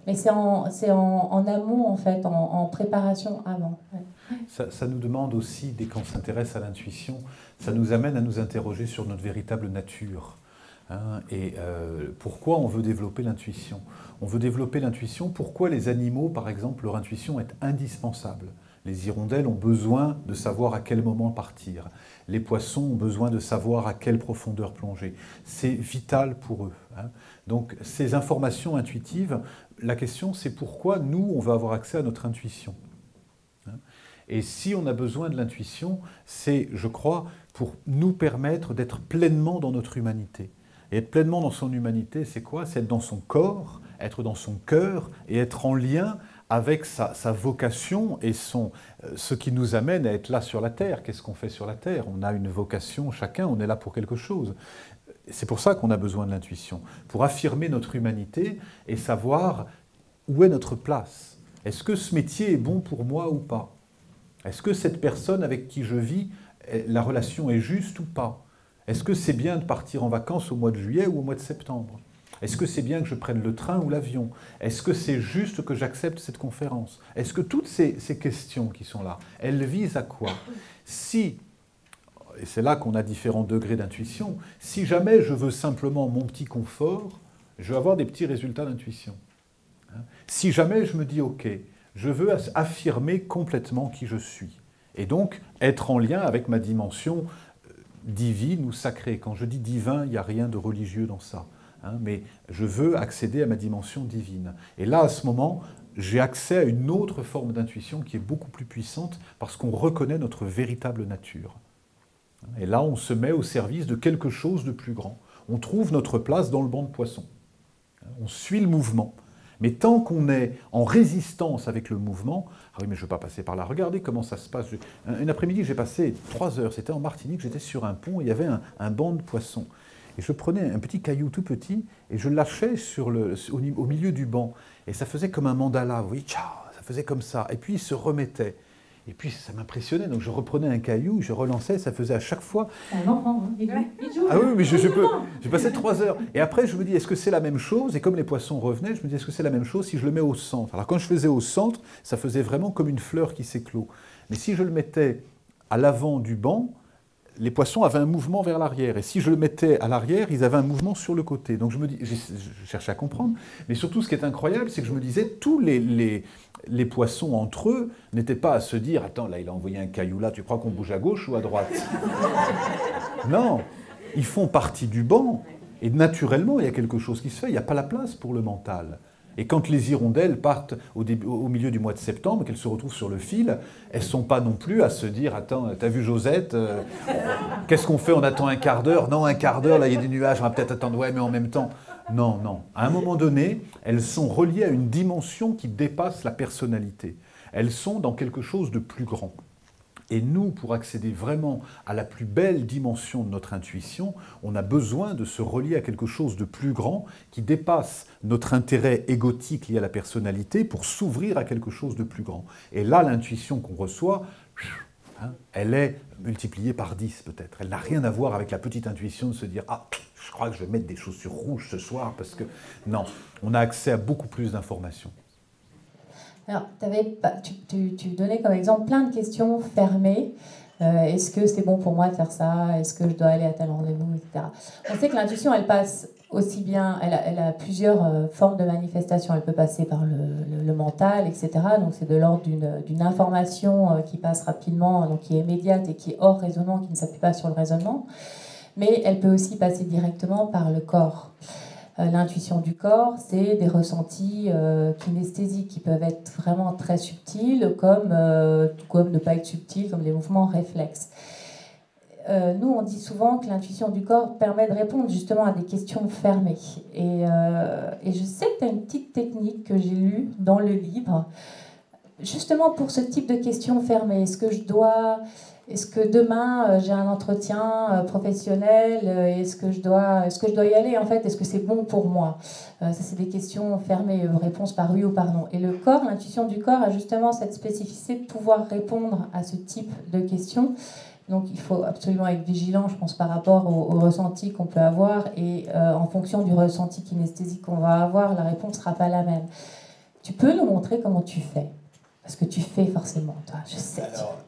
Mais c'est en amont, en fait, en préparation avant. Ouais. Ça nous demande aussi, dès qu'on s'intéresse à l'intuition, ça nous amène à nous interroger sur notre véritable nature. Hein, et pourquoi on veut développer l'intuition? On veut développer l'intuition. Pourquoi les animaux, par exemple, leur intuition est indispensable? Les hirondelles ont besoin de savoir à quel moment partir. Les poissons ont besoin de savoir à quelle profondeur plonger. C'est vital pour eux. Donc ces informations intuitives, la question c'est pourquoi nous, on va avoir accès à notre intuition. Et si on a besoin de l'intuition, c'est, je crois, pour nous permettre d'être pleinement dans notre humanité. Et être pleinement dans son humanité, c'est quoi? C'est être dans son corps, être dans son cœur et être en lien avec sa vocation et ce qui nous amène à être là sur la Terre. Qu'est-ce qu'on fait sur la Terre? On a une vocation, chacun, on est là pour quelque chose. C'est pour ça qu'on a besoin de l'intuition, pour affirmer notre humanité et savoir où est notre place. Est-ce que ce métier est bon pour moi ou pas? Est-ce que cette personne avec qui je vis, la relation est juste ou pas? Est-ce que c'est bien de partir en vacances au mois de juillet ou au mois de septembre? Est-ce que c'est bien que je prenne le train ou l'avion? Est-ce que c'est juste que j'accepte cette conférence? Est-ce que toutes ces questions qui sont là, elles visent à quoi? Si, et c'est là qu'on a différents degrés d'intuition, si jamais je veux simplement mon petit confort, je vais avoir des petits résultats d'intuition. Si jamais je me dis, ok, je veux affirmer complètement qui je suis, et donc être en lien avec ma dimension divine ou sacrée. Quand je dis divin, il n'y a rien de religieux dans ça. Mais je veux accéder à ma dimension divine. Et là, à ce moment, j'ai accès à une autre forme d'intuition qui est beaucoup plus puissante parce qu'on reconnaît notre véritable nature. Et là, on se met au service de quelque chose de plus grand. On trouve notre place dans le banc de poissons. On suit le mouvement. Mais tant qu'on est en résistance avec le mouvement, ah oui, mais je ne veux pas passer par là. Regardez comment ça se passe. Un après-midi, j'ai passé 3 heures. C'était en Martinique, j'étais sur un pont, il y avait un banc de poissons. Et je prenais un petit caillou tout petit et je le lâchais au milieu du banc. Et ça faisait comme un mandala, vous voyez, ça faisait comme ça. Et puis il se remettait. Et puis ça m'impressionnait, donc je reprenais un caillou, je relançais, ça faisait à chaque fois... C'est un enfant, hein. Il joue. Ah oui, mais j'ai passé 3 heures. Et après, je me dis, est-ce que c'est la même chose? Et comme les poissons revenaient, je me dis, est-ce que c'est la même chose si je le mets au centre? Alors quand je faisais au centre, ça faisait vraiment comme une fleur qui s'éclot. Mais si je le mettais à l'avant du banc, les poissons avaient un mouvement vers l'arrière. Et si je le mettais à l'arrière, ils avaient un mouvement sur le côté. Donc je cherchais à comprendre. Mais surtout, ce qui est incroyable, c'est que je me disais, tous les poissons entre eux n'étaient pas à se dire « Attends, là, il a envoyé un caillou là, tu crois qu'on bouge à gauche ou à droite ?» Non, ils font partie du banc. Et naturellement, il y a quelque chose qui se fait. Il n'y a pas la place pour le mental. Et quand les hirondelles partent au milieu du mois de septembre, qu'elles se retrouvent sur le fil, elles ne sont pas non plus à se dire « Attends, t'as vu Josette qu'est-ce qu'on fait? On attend un quart d'heure? Non, un quart d'heure, là, il y a des nuages, on va peut-être attendre. Ouais, mais en même temps... » Non, non. À un moment donné, elles sont reliées à une dimension qui dépasse la personnalité. Elles sont dans quelque chose de plus grand. Et nous, pour accéder vraiment à la plus belle dimension de notre intuition, on a besoin de se relier à quelque chose de plus grand qui dépasse notre intérêt égotique lié à la personnalité pour s'ouvrir à quelque chose de plus grand. Et là, l'intuition qu'on reçoit, elle est multipliée par 10 peut-être. Elle n'a rien à voir avec la petite intuition de se dire « Ah, je crois que je vais mettre des chaussures rouges ce soir parce que... » Non, on a accès à beaucoup plus d'informations. Alors, tu donnais comme exemple plein de questions fermées. Est-ce que c'est bon pour moi de faire ça? Est-ce que je dois aller à tel rendez-vous, etc. On sait que l'intuition, elle passe aussi bien... Elle a plusieurs formes de manifestation. Elle peut passer par le mental, etc. Donc, c'est de l'ordre d'une information qui passe rapidement, donc qui est immédiate et qui est hors raisonnement, qui ne s'appuie pas sur le raisonnement. Mais elle peut aussi passer directement par le corps. L'intuition du corps, c'est des ressentis kinesthésiques qui peuvent être vraiment très subtils, comme ne pas être subtils, comme les mouvements réflexes. Nous, on dit souvent que l'intuition du corps permet de répondre justement à des questions fermées. Et je sais que tu as une petite technique que j'ai lue dans le livre, justement pour ce type de questions fermées. Est-ce que demain j'ai un entretien professionnel? Est-ce que je dois y aller en fait? Est-ce que c'est bon pour moi? Ça, c'est des questions fermées, réponse par oui ou par non. Et le corps, l'intuition du corps a justement cette spécificité de pouvoir répondre à ce type de questions. Donc il faut absolument être vigilant, je pense, par rapport au ressenti qu'on peut avoir. Et en fonction du ressenti kinesthésique qu'on va avoir, la réponse ne sera pas la même. Tu peux nous montrer comment tu fais? Parce que tu fais forcément, toi, je sais. Alors,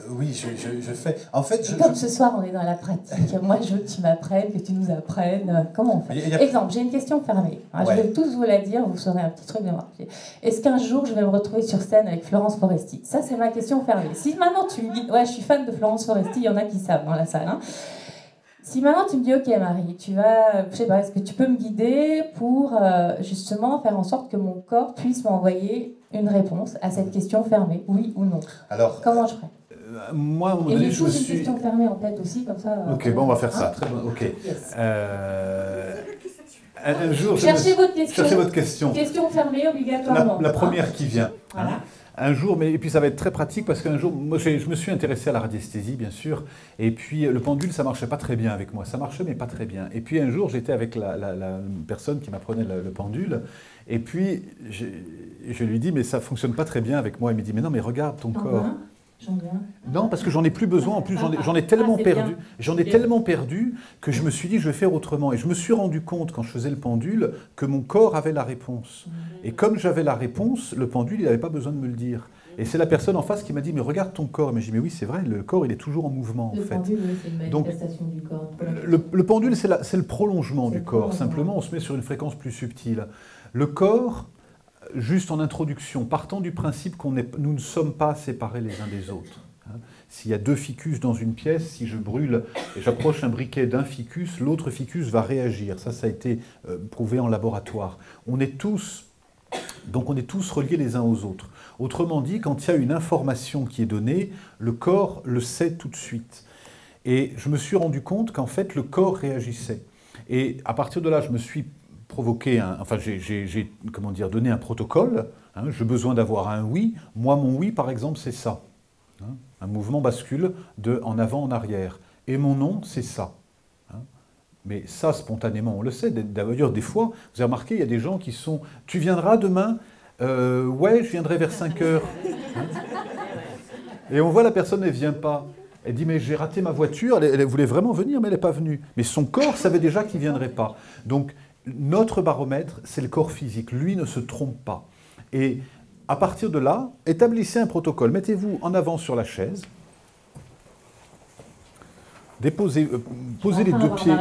Oui, je fais. En fait, comme ce soir, on est dans la pratique. Moi, je veux que tu m'apprennes, que tu nous apprennes. Comment on fait? Exemple, j'ai une question fermée. Ouais. Je vais tous vous la dire, vous saurez un petit truc de moi. Est-ce qu'un jour, je vais me retrouver sur scène avec Florence Foresti? Ça, c'est ma question fermée. Si maintenant tu me dis, ouais, je suis fan de Florence Foresti, il y en a qui savent dans la salle. Hein. Si maintenant tu me dis, ok Marie, tu vas, je sais pas, est-ce que tu peux me guider pour justement faire en sorte que mon corps puisse m'envoyer une réponse à cette question fermée, oui ou non? Alors, comment je ferais? Moi, à un moment donné, je me suis... une question fermée en tête aussi, comme ça... Ok, bon, on va faire ça. Très bien, ok. Yes. Un jour... Cherchez votre question. Cherchez votre question. Question fermée, obligatoirement. La première qui vient. Voilà. Hein. Un jour, et puis ça va être très pratique parce qu'un jour, moi je me suis intéressé à la radiesthésie, bien sûr, et puis le pendule, ça marchait pas très bien avec moi. Ça marchait, mais pas très bien. Et puis un jour, j'étais avec la personne qui m'apprenait le pendule, et puis je lui dis, mais ça fonctionne pas très bien avec moi. Il me dit, mais non, mais regarde ton corps. Non, parce que j'en ai plus besoin. En plus, j'en ai tellement perdu. J'en ai tellement perdu que je me suis dit, je vais faire autrement. Et je me suis rendu compte, quand je faisais le pendule, que mon corps avait la réponse. Et comme j'avais la réponse, le pendule, il n'avait pas besoin de me le dire. Et c'est la personne en face qui m'a dit, mais regarde ton corps. Mais j'ai dit, mais oui, c'est vrai, le corps, il est toujours en mouvement, en fait. Le pendule, c'est une manifestation du corps. Le pendule, c'est le prolongement du corps. Simplement, on se met sur une fréquence plus subtile. Le corps... Juste en introduction, partant du principe que nous ne sommes pas séparés les uns des autres. Hein. S'il y a deux ficus dans une pièce, si je brûle et j'approche un briquet d'un ficus, l'autre ficus va réagir. Ça a été prouvé en laboratoire. On est tous reliés les uns aux autres. Autrement dit, quand il y a une information qui est donnée, le corps le sait tout de suite. Et je me suis rendu compte qu'en fait, le corps réagissait. Et à partir de là, je me suis provoqué, j'ai donné un protocole. Hein, j'ai besoin d'avoir un oui. Moi, mon oui, par exemple, c'est ça. Hein, un mouvement bascule de en avant, en arrière. Et mon non, c'est ça. Hein, mais ça, spontanément, on le sait. D'ailleurs, des fois, vous avez remarqué, il y a des gens qui sont... Tu viendras demain? Ouais, je viendrai vers 5 heures. Hein, et on voit la personne, elle ne vient pas. Elle dit, mais j'ai raté ma voiture. Elle voulait vraiment venir, mais elle n'est pas venue. Mais son corps savait déjà qu'il ne viendrait pas. Donc, notre baromètre, c'est le corps physique. Lui ne se trompe pas. Et à partir de là, établissez un protocole. Mettez-vous en avant sur la chaise. Posez les deux pieds.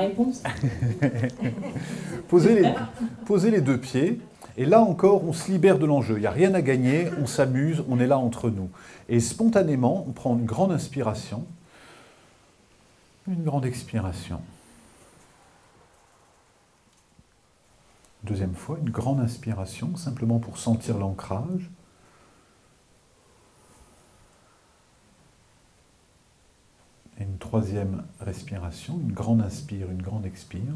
Posez les deux pieds. Et là encore, on se libère de l'enjeu. Il n'y a rien à gagner, on s'amuse, on est là entre nous. Et spontanément, on prend une grande inspiration, une grande expiration. Deuxième fois, une grande inspiration, simplement pour sentir l'ancrage. Et une troisième respiration, une grande inspire, une grande expire.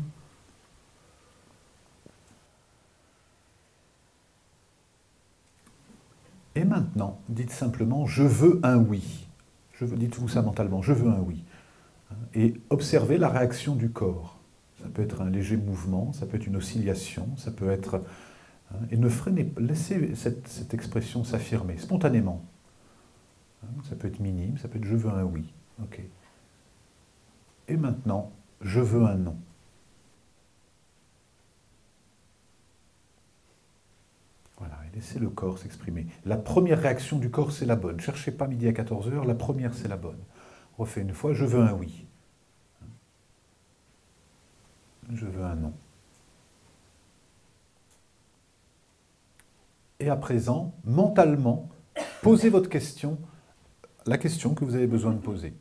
Et maintenant, dites simplement « je veux un oui ». Dites-vous ça mentalement, « je veux un oui ». Et observez la réaction du corps. Ça peut être un léger mouvement, ça peut être une oscillation, ça peut être... Et ne freinez pas, laissez cette expression s'affirmer spontanément. Ça peut être minime, ça peut être « je veux un oui ». Ok. Et maintenant, « je veux un non ». Voilà, et laissez le corps s'exprimer. La première réaction du corps, c'est la bonne. Ne cherchez pas midi à 14h, la première, c'est la bonne. Refais une fois, je veux un oui. Je veux un non. Et à présent, mentalement, posez votre question, la question que vous avez besoin de poser.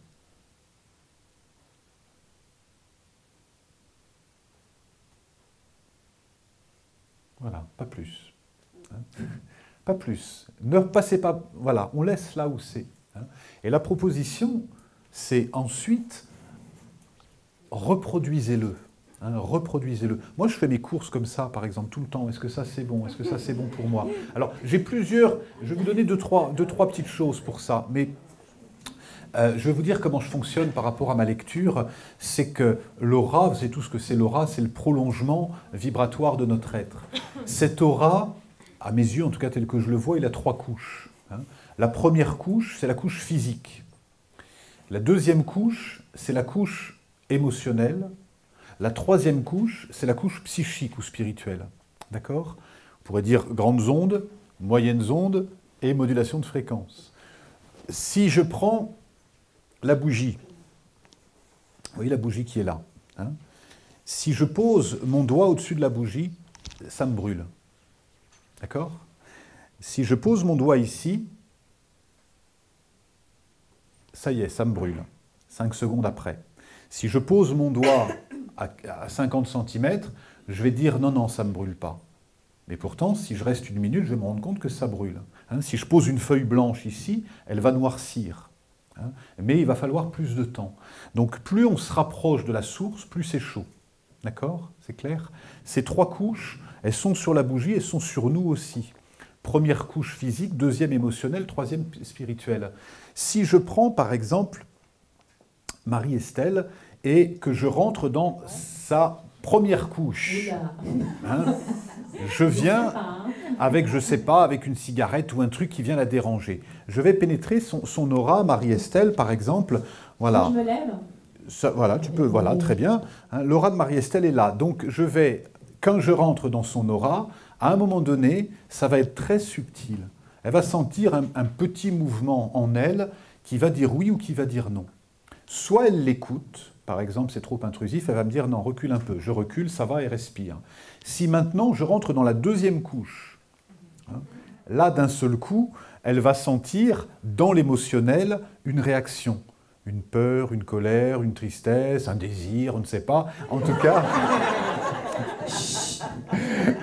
Voilà, pas plus. Pas plus. Ne passez pas... Voilà, on laisse là où c'est. Et la proposition, c'est ensuite, reproduisez-le. Reproduisez-le. Moi, je fais mes courses comme ça, par exemple, tout le temps. Est-ce que ça, c'est bon? Est-ce que ça, c'est bon pour moi? Alors, j'ai plusieurs... Je vais vous donner deux, trois petites choses pour ça. Mais je vais vous dire comment je fonctionne par rapport à ma lecture. C'est que l'aura, vous savez tout ce que c'est l'aura, c'est le prolongement vibratoire de notre être. Cette aura, à mes yeux, en tout cas tel que je le vois, il a 3 couches. La première couche, c'est la couche physique. La deuxième couche, c'est la couche émotionnelle. La troisième couche, c'est la couche psychique ou spirituelle. D'accord? On pourrait dire grandes ondes, moyennes ondes et modulation de fréquence. Si je prends la bougie, vous voyez la bougie qui est là, hein. Si je pose mon doigt au-dessus de la bougie, ça me brûle. D'accord? Si je pose mon doigt ici, ça y est, ça me brûle. 5 secondes après. Si je pose mon doigt à 50 cm, je vais dire non, non, ça ne me brûle pas. Mais pourtant, si je reste 1 minute, je vais me rendre compte que ça brûle. Hein, si je pose une feuille blanche ici, elle va noircir. Hein, mais il va falloir plus de temps. Donc plus on se rapproche de la source, plus c'est chaud. D'accord? C'est clair? Ces 3 couches, elles sont sur la bougie, elles sont sur nous aussi. Première couche physique, deuxième émotionnelle, troisième spirituelle. Si je prends par exemple Marie-Estelle et que je rentre dans sa première couche, hein, je viens avec, je ne sais pas, avec une cigarette ou un truc qui vient la déranger. Je vais pénétrer son aura, Marie-Estelle par exemple. Voilà. Je me lève. Ça, voilà, tu peux, voilà, très bien. Hein, l'aura de Marie-Estelle est là. Donc je vais, quand je rentre dans son aura, à un moment donné, ça va être très subtil. Elle va sentir un petit mouvement en elle qui va dire oui ou qui va dire non. Soit elle l'écoute, par exemple c'est trop intrusif, elle va me dire non, recule un peu. Je recule, ça va et respire. Si maintenant je rentre dans la deuxième couche, hein, là d'un seul coup, elle va sentir dans l'émotionnel une réaction. Une peur, une colère, une tristesse, un désir, on ne sait pas. En tout cas,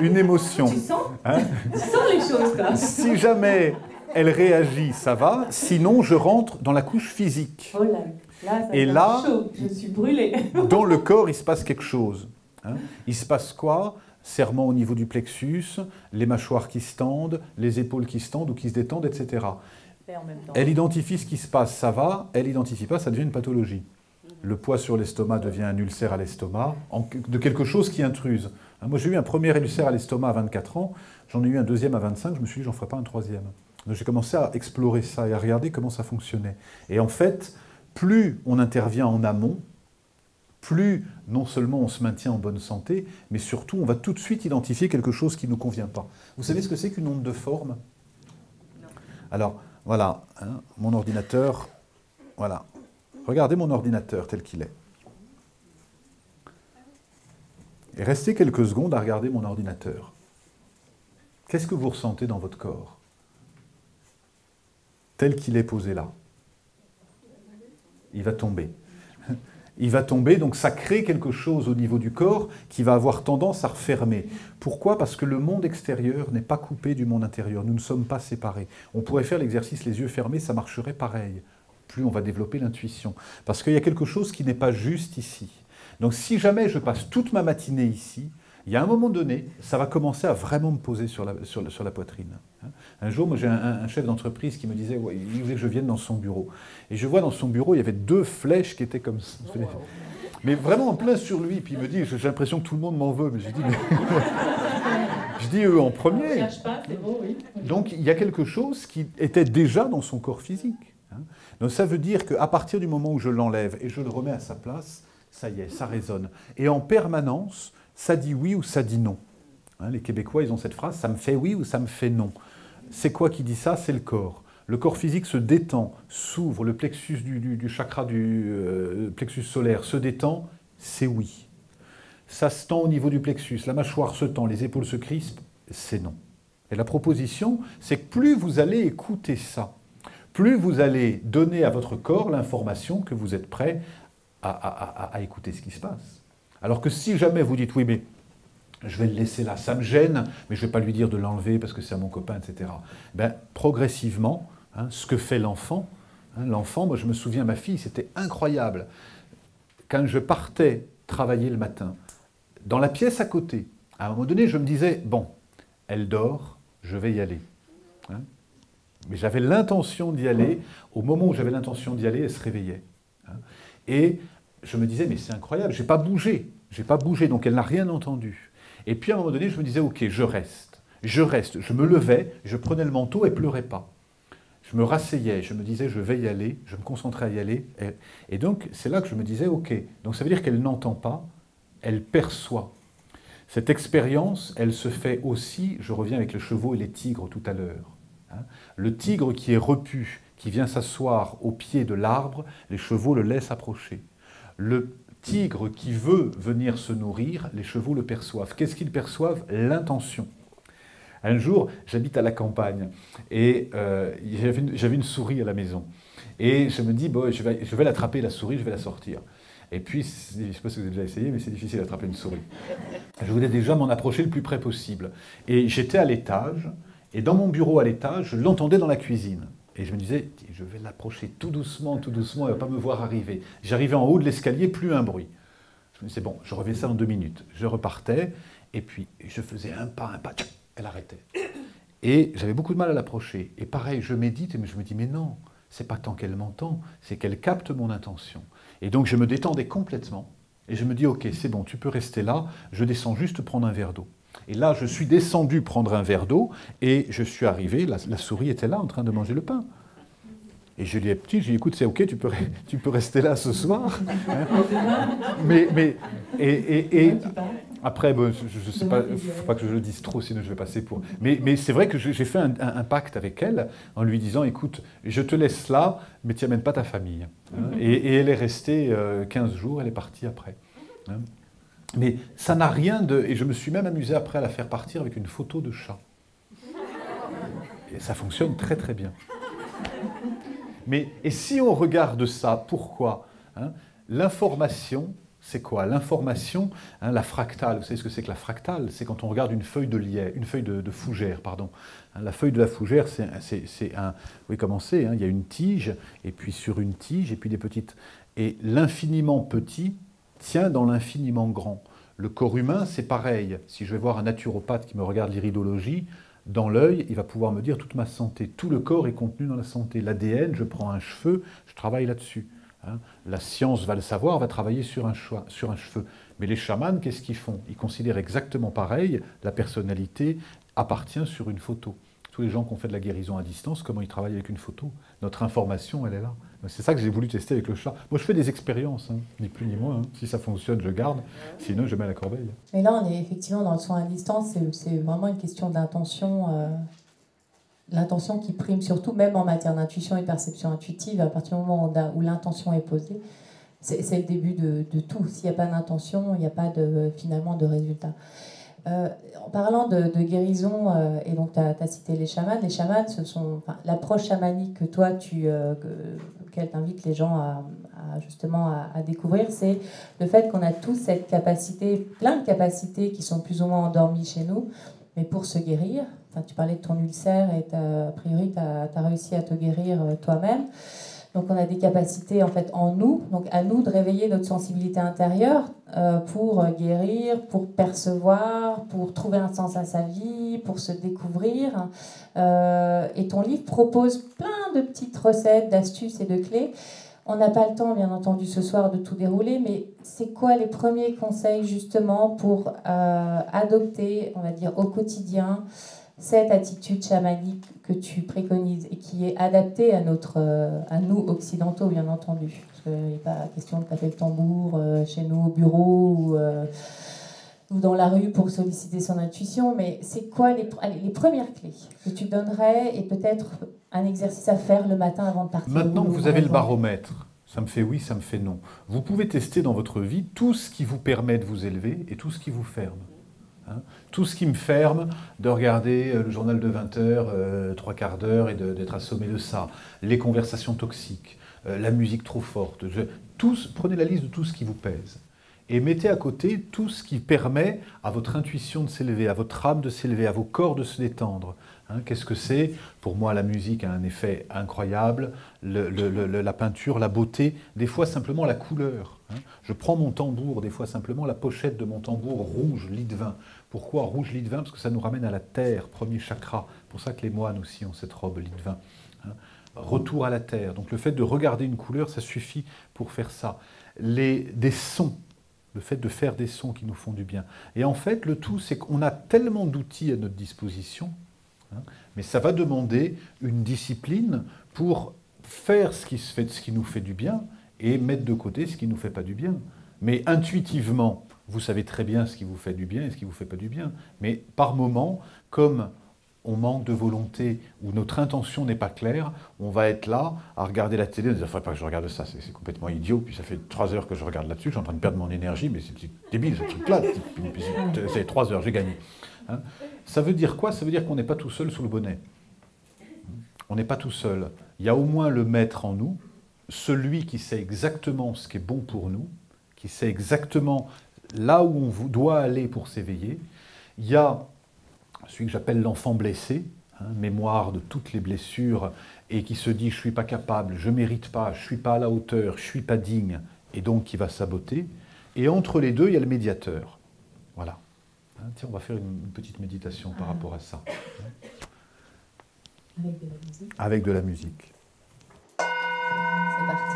une émotion. Tu sens? Hein? Tu sens les choses, quoi. Si jamais elle réagit, ça va. Sinon, je rentre dans la couche physique. Oh là, là, ça Et devient là, chaud. Je suis brûlée. dans le corps, il se passe quelque chose. Hein? Il se passe quoi? Serrement au niveau du plexus, les mâchoires qui se tendent, les épaules qui se tendent ou qui se détendent, etc. En même temps. Elle identifie ce qui se passe, ça va. Elle n'identifie pas, ça devient une pathologie. Le poids sur l'estomac devient un ulcère à l'estomac, de quelque chose qui intruse. Moi, j'ai eu un premier ulcère à l'estomac à 24 ans, j'en ai eu un deuxième à 25, je me suis dit, j'en ferai pas un troisième. Donc j'ai commencé à explorer ça et à regarder comment ça fonctionnait. Et en fait, plus on intervient en amont, plus non seulement on se maintient en bonne santé, mais surtout on va tout de suite identifier quelque chose qui ne nous convient pas. Vous savez ce que c'est qu'une onde de forme? Alors, voilà, hein, mon ordinateur, voilà. Regardez mon ordinateur tel qu'il est. Et restez quelques secondes à regarder mon ordinateur. Qu'est-ce que vous ressentez dans votre corps? Tel qu'il est posé là. Il va tomber. Il va tomber, donc ça crée quelque chose au niveau du corps qui va avoir tendance à refermer. Pourquoi? Parce que le monde extérieur n'est pas coupé du monde intérieur. Nous ne sommes pas séparés. On pourrait faire l'exercice les yeux fermés, ça marcherait pareil. Plus on va développer l'intuition. Parce qu'il y a quelque chose qui n'est pas juste ici. Donc si jamais je passe toute ma matinée ici, il y a un moment donné, ça va commencer à vraiment me poser sur la poitrine. Un jour, moi j'ai un chef d'entreprise qui me disait, ouais, il voulait que je vienne dans son bureau. Et je vois dans son bureau, il y avait 2 flèches qui étaient comme ça. Mais vraiment en plein sur lui. Puis il me dit, j'ai l'impression que tout le monde m'en veut. Mais je dis, je dis eux en premier. Cherche pas, c'est beau, oui. Donc il y a quelque chose qui était déjà dans son corps physique. Donc ça veut dire qu'à partir du moment où je l'enlève et je le remets à sa place, ça y est, ça résonne. Et en permanence, ça dit oui ou ça dit non. Hein, les Québécois, ils ont cette phrase, ça me fait oui ou ça me fait non. C'est quoi qui dit ça? C'est le corps. Le corps physique se détend, s'ouvre, le plexus du chakra du plexus solaire se détend, c'est oui. Ça se tend au niveau du plexus, la mâchoire se tend, les épaules se crispent, c'est non. Et la proposition, c'est que plus vous allez écouter ça, plus vous allez donner à votre corps l'information que vous êtes prêt à écouter ce qui se passe. Alors que si jamais vous dites, oui, mais je vais le laisser là, ça me gêne, mais je ne vais pas lui dire de l'enlever parce que c'est à mon copain, etc. Ben, progressivement, hein, ce que fait l'enfant, hein, l'enfant, moi je me souviens, ma fille, c'était incroyable. Quand je partais travailler le matin, dans la pièce à côté, à un moment donné, je me disais, bon, elle dort, je vais y aller. Hein. Mais j'avais l'intention d'y aller. Au moment où j'avais l'intention d'y aller, elle se réveillait. Hein. Et je me disais, mais c'est incroyable, je n'ai pas bougé, donc elle n'a rien entendu. Et puis à un moment donné, je me disais, ok, je reste. Je me levais, je prenais le manteau et ne pleurais pas. Je me rasseyais, je me disais, je vais y aller, je me concentrais à y aller. Et donc, c'est là que je me disais, ok, donc ça veut dire qu'elle n'entend pas, elle perçoit. Cette expérience, elle se fait aussi, je reviens avec les chevaux et les tigres tout à l'heure. Hein. Le tigre qui est repu, qui vient s'asseoir au pied de l'arbre, les chevaux le laissent approcher. Le tigre qui veut venir se nourrir, les chevaux le perçoivent. Qu'est-ce qu'ils perçoivent? L'intention. Un jour, j'habite à la campagne et j'avais une souris à la maison. Et je me dis, bon, je vais l'attraper, la souris, je vais la sortir. Et puis, je ne sais pas si vous avez déjà essayé, mais c'est difficile d'attraper une souris. Je voulais déjà m'en approcher le plus près possible. Et j'étais à l'étage, et dans mon bureau à l'étage, je l'entendais dans la cuisine. Et je me disais, je vais l'approcher tout doucement, elle ne va pas me voir arriver. J'arrivais en haut de l'escalier, plus un bruit. Je me disais, bon, je reviens ça en 2 minutes. Je repartais, et puis je faisais un pas, tchac, elle arrêtait. Et j'avais beaucoup de mal à l'approcher. Et pareil, je médite, et je me dis, mais non, c'est pas tant qu'elle m'entend, c'est qu'elle capte mon intention. Et donc je me détendais complètement, et je me dis, ok, c'est bon, tu peux rester là, je descends juste prendre un verre d'eau. Et là, je suis descendu prendre un verre d'eau, et je suis arrivé, la souris était là en train de manger le pain. Et je lui ai dit, écoute, c'est ok, tu peux rester là ce soir. Hein. Après, bon, je ne sais pas, il ne faut pas que je le dise trop, sinon je vais passer pour... Mais c'est vrai que j'ai fait un pacte avec elle en lui disant, écoute, je te laisse là, mais tu n'amènes pas ta famille. Hein. Et elle est restée 15 jours, elle est partie après. Hein. Mais ça n'a rien de... Et je me suis même amusé après à la faire partir avec une photo de chat. Et ça fonctionne très très bien. Et si on regarde ça, pourquoi hein, l'information, c'est quoi? L'information, hein, la fractale, vous savez ce que c'est que la fractale? C'est quand on regarde une feuille de fougère, pardon. Hein, la feuille de la fougère, c'est un... Vous voyez comment c'est, hein, il y a une tige, et puis sur une tige, et puis des petites... Et l'infiniment petit tient dans l'infiniment grand. Le corps humain, c'est pareil. Si je vais voir un naturopathe qui me regarde l'iridologie, dans l'œil, il va pouvoir me dire toute ma santé. Tout le corps est contenu dans la santé. L'ADN, je prends un cheveu, je travaille là-dessus. Hein. La science va le savoir, va travailler sur un cheveu. Mais les chamans, qu'est-ce qu'ils font? Ils considèrent exactement pareil, la personnalité appartient sur une photo. Tous les gens qui ont fait de la guérison à distance, comment ils travaillent avec une photo? Notre information, elle est là. C'est ça que j'ai voulu tester avec le chat. Moi, je fais des expériences, hein, ni plus ni moins. Hein. Si ça fonctionne, je garde. Sinon, je mets à la corbeille. Mais là, on est effectivement dans le soin à distance. C'est vraiment une question d'intention. L'intention qui prime surtout, même en matière d'intuition et de perception intuitive, à partir du moment où l'intention est posée, c'est le début de tout. S'il n'y a pas d'intention, il n'y a pas finalement de résultat. En parlant de guérison, et donc tu as cité les chamans, ce sont l'approche chamanique que toi, auquel tu invites les gens à découvrir, c'est le fait qu'on a tous cette capacité, plein de capacités qui sont plus ou moins endormies chez nous, mais pour se guérir. Enfin, tu parlais de ton ulcère et a priori tu as réussi à te guérir toi-même. Donc on a des capacités en fait en nous, donc à nous de réveiller notre sensibilité intérieure pour guérir, pour percevoir, pour trouver un sens à sa vie, pour se découvrir. Et ton livre propose plein de petites recettes, d'astuces et de clés. On n'a pas le temps, bien entendu, ce soir de tout dérouler, mais c'est quoi les premiers conseils justement pour adopter, on va dire, au quotidien cette attitude chamanique que tu préconises et qui est adaptée à nous occidentaux, bien entendu. Parce qu'il n'est pas question de taper le tambour chez nous au bureau ou dans la rue pour solliciter son intuition, mais c'est quoi les premières clés que tu donnerais et peut-être un exercice à faire le matin avant de partir? Maintenant, vous avez le baromètre. Ça me fait oui, ça me fait non. Vous pouvez tester dans votre vie tout ce qui vous permet de vous élever et tout ce qui vous ferme. Hein, tout ce qui me ferme de regarder le journal de 20 heures, 3/4 d'heure et d'être assommé de ça, les conversations toxiques, la musique trop forte. Prenez la liste de tout ce qui vous pèse et mettez à côté tout ce qui permet à votre intuition de s'élever, à votre âme de s'élever, à vos corps de se détendre. Hein, qu'est-ce que c'est? Pour moi, la musique a un effet incroyable, la peinture, la beauté, des fois simplement la couleur. Hein. Je prends mon tambour, des fois simplement la pochette de mon tambour rouge, lit de vin. Pourquoi rouge, lit de vin? Parce que ça nous ramène à la terre, premier chakra. C'est pour ça que les moines aussi ont cette robe, lit de vin. Hein. Retour à la terre. Donc le fait de regarder une couleur, ça suffit pour faire ça. Des sons. Le fait de faire des sons qui nous font du bien. Et en fait, le tout, c'est qu'on a tellement d'outils à notre disposition, hein, mais ça va demander une discipline pour faire ce qui nous fait du bien et mettre de côté ce qui ne nous fait pas du bien. Mais intuitivement, vous savez très bien ce qui vous fait du bien et ce qui ne vous fait pas du bien. Mais par moment, comme on manque de volonté, ou notre intention n'est pas claire, on va être là à regarder la télé, on va dire, il ne faudrait pas que je regarde ça, c'est complètement idiot, puis ça fait 3 heures que je regarde là-dessus, je suis en train de perdre mon énergie, mais c'est débile ce truc-là, c'est 3 heures, j'ai gagné. Hein? Ça veut dire quoi? Ça veut dire qu'on n'est pas tout seul sous le bonnet. On n'est pas tout seul. Il y a au moins le maître en nous, celui qui sait exactement ce qui est bon pour nous, qui sait exactement là où on doit aller pour s'éveiller. Il y a celui que j'appelle l'enfant blessé, mémoire de toutes les blessures, et qui se dit « je ne suis pas capable, je ne mérite pas, je ne suis pas à la hauteur, je ne suis pas digne », et donc qui va saboter. Et entre les deux, il y a le médiateur. Voilà. Tiens, on va faire une petite méditation par rapport à ça. Avec de la musique. Avec de la musique. C'est parti.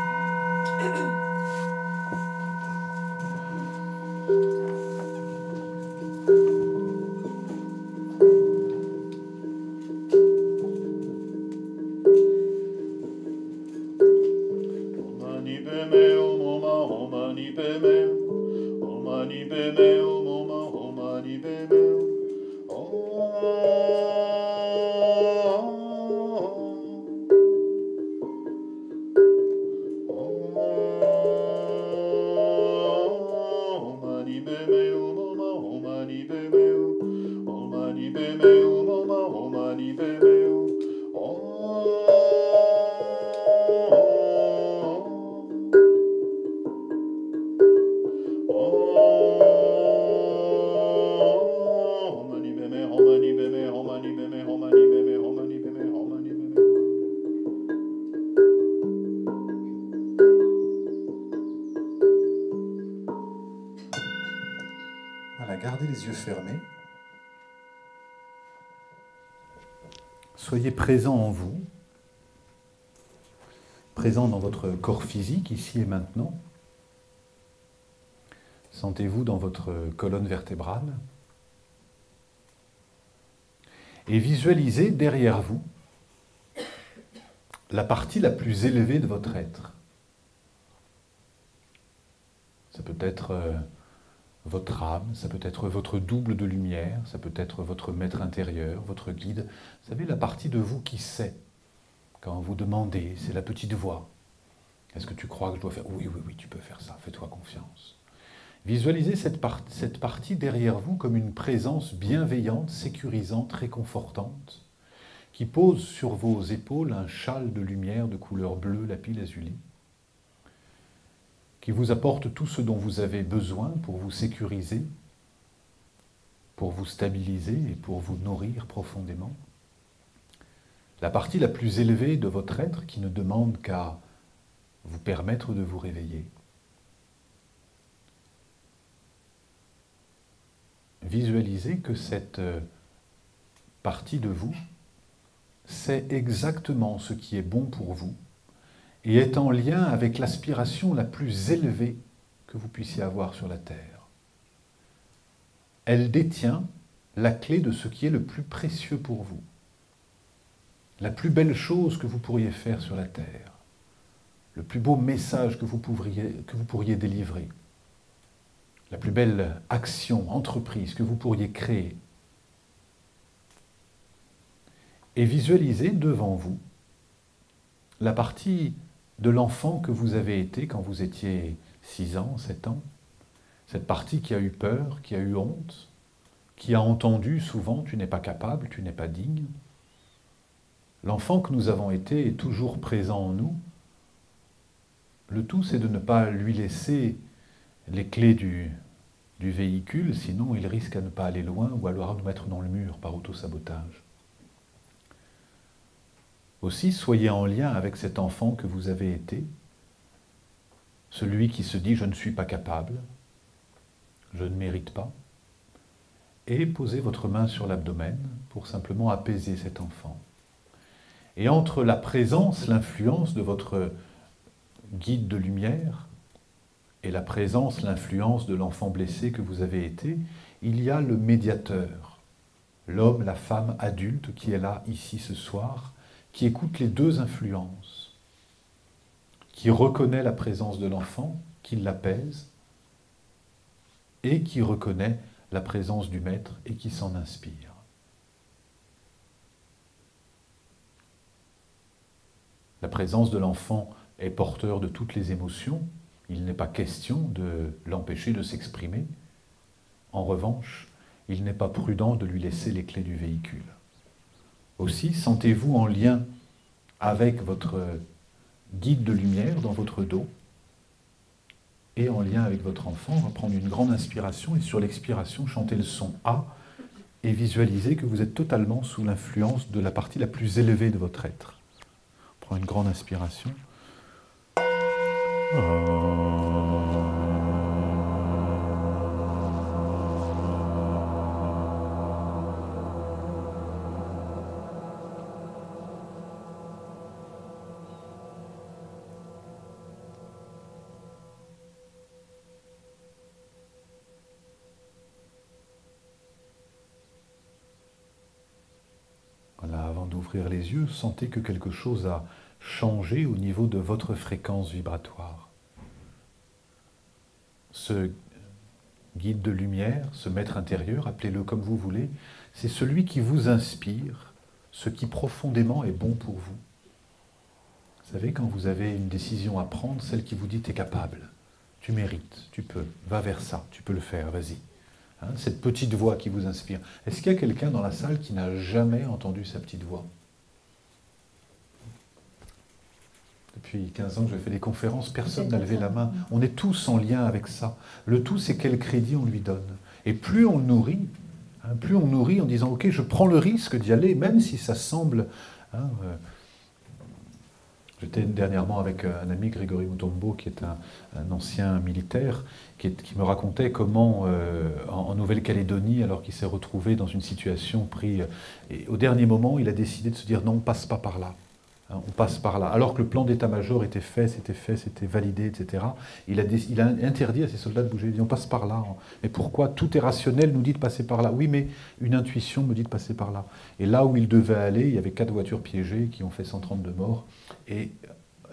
Voilà, gardez les yeux fermés. Soyez présent en vous, présent dans votre corps physique, ici et maintenant. Sentez-vous dans votre colonne vertébrale. Et visualisez derrière vous la partie la plus élevée de votre être. Ça peut être votre âme, ça peut être votre double de lumière, ça peut être votre maître intérieur, votre guide. Vous savez, la partie de vous qui sait. Quand vous demandez, c'est la petite voix. Est-ce que tu crois que je dois faire? Oui, oui, oui, tu peux faire ça, fais-toi confiance. Visualisez cette partie derrière vous comme une présence bienveillante, sécurisante, réconfortante, qui pose sur vos épaules un châle de lumière de couleur bleue, lapis lazuli, qui vous apporte tout ce dont vous avez besoin pour vous sécuriser, pour vous stabiliser et pour vous nourrir profondément. La partie la plus élevée de votre être qui ne demande qu'à vous permettre de vous réveiller. Visualisez que cette partie de vous sait exactement ce qui est bon pour vous et est en lien avec l'aspiration la plus élevée que vous puissiez avoir sur la Terre. Elle détient la clé de ce qui est le plus précieux pour vous, la plus belle chose que vous pourriez faire sur la Terre, le plus beau message que vous pourriez délivrer, la plus belle action, entreprise que vous pourriez créer. Et visualisez devant vous la partie de l'enfant que vous avez été quand vous étiez 6 ans, 7 ans, cette partie qui a eu peur, qui a eu honte, qui a entendu souvent « tu n'es pas capable, tu n'es pas digne ». L'enfant que nous avons été est toujours présent en nous. Le tout, c'est de ne pas lui laisser les clés du véhicule, sinon il risque à ne pas aller loin ou alors à nous mettre dans le mur par autosabotage. Aussi, soyez en lien avec cet enfant que vous avez été, celui qui se dit « je ne suis pas capable, je ne mérite pas », et posez votre main sur l'abdomen pour simplement apaiser cet enfant. Et entre la présence, l'influence de votre guide de lumière et la présence, l'influence de l'enfant blessé que vous avez été, il y a le médiateur, l'homme, la femme adulte qui est là, ici, ce soir, qui écoute les deux influences, qui reconnaît la présence de l'enfant, qui l'apaise, et qui reconnaît la présence du maître et qui s'en inspire. présence de l'enfant est porteur de toutes les émotions. Il n'est pas question de l'empêcher de s'exprimer. En revanche, il n'est pas prudent de lui laisser les clés du véhicule. Aussi, sentez-vous en lien avec votre guide de lumière dans votre dos et en lien avec votre enfant. On va prendre une grande inspiration et sur l'expiration, chantez le son A et visualisez que vous êtes totalement sous l'influence de la partie la plus élevée de votre être. On prend une grande inspiration. Voilà, avant d'ouvrir les yeux, sentez que quelque chose a changé au niveau de votre fréquence vibratoire. Ce guide de lumière, ce maître intérieur, appelez-le comme vous voulez, c'est celui qui vous inspire ce qui profondément est bon pour vous. Vous savez, quand vous avez une décision à prendre, celle qui vous dit « t'es capable, tu mérites, tu peux, va vers ça, tu peux le faire, vas-y ». Hein, cette petite voix qui vous inspire. Est-ce qu'il y a quelqu'un dans la salle qui n'a jamais entendu sa petite voix? Depuis 15 ans que je fais des conférences, personne n'a levé la main. On est tous en lien avec ça. Le tout, c'est quel crédit on lui donne. Et plus on le nourrit, plus on nourrit en disant « Ok, je prends le risque d'y aller, même si ça semble... » J'étais dernièrement avec un ami, Grégory Mutombo, qui est un ancien militaire, qui me racontait comment, en Nouvelle-Calédonie, alors qu'il s'est retrouvé dans une situation pris... Et au dernier moment, il a décidé de se dire « Non, on ne passe pas par là. Hein, on passe par là. » Alors que le plan d'état-major était fait, c'était validé, etc. Il a interdit à ses soldats de bouger. Il dit « On passe par là. » Mais pourquoi? Tout est rationnel, nous dit de passer par là. Oui, mais une intuition me dit de passer par là. Et là où il devait aller, il y avait 4 voitures piégées qui ont fait 132 morts. Et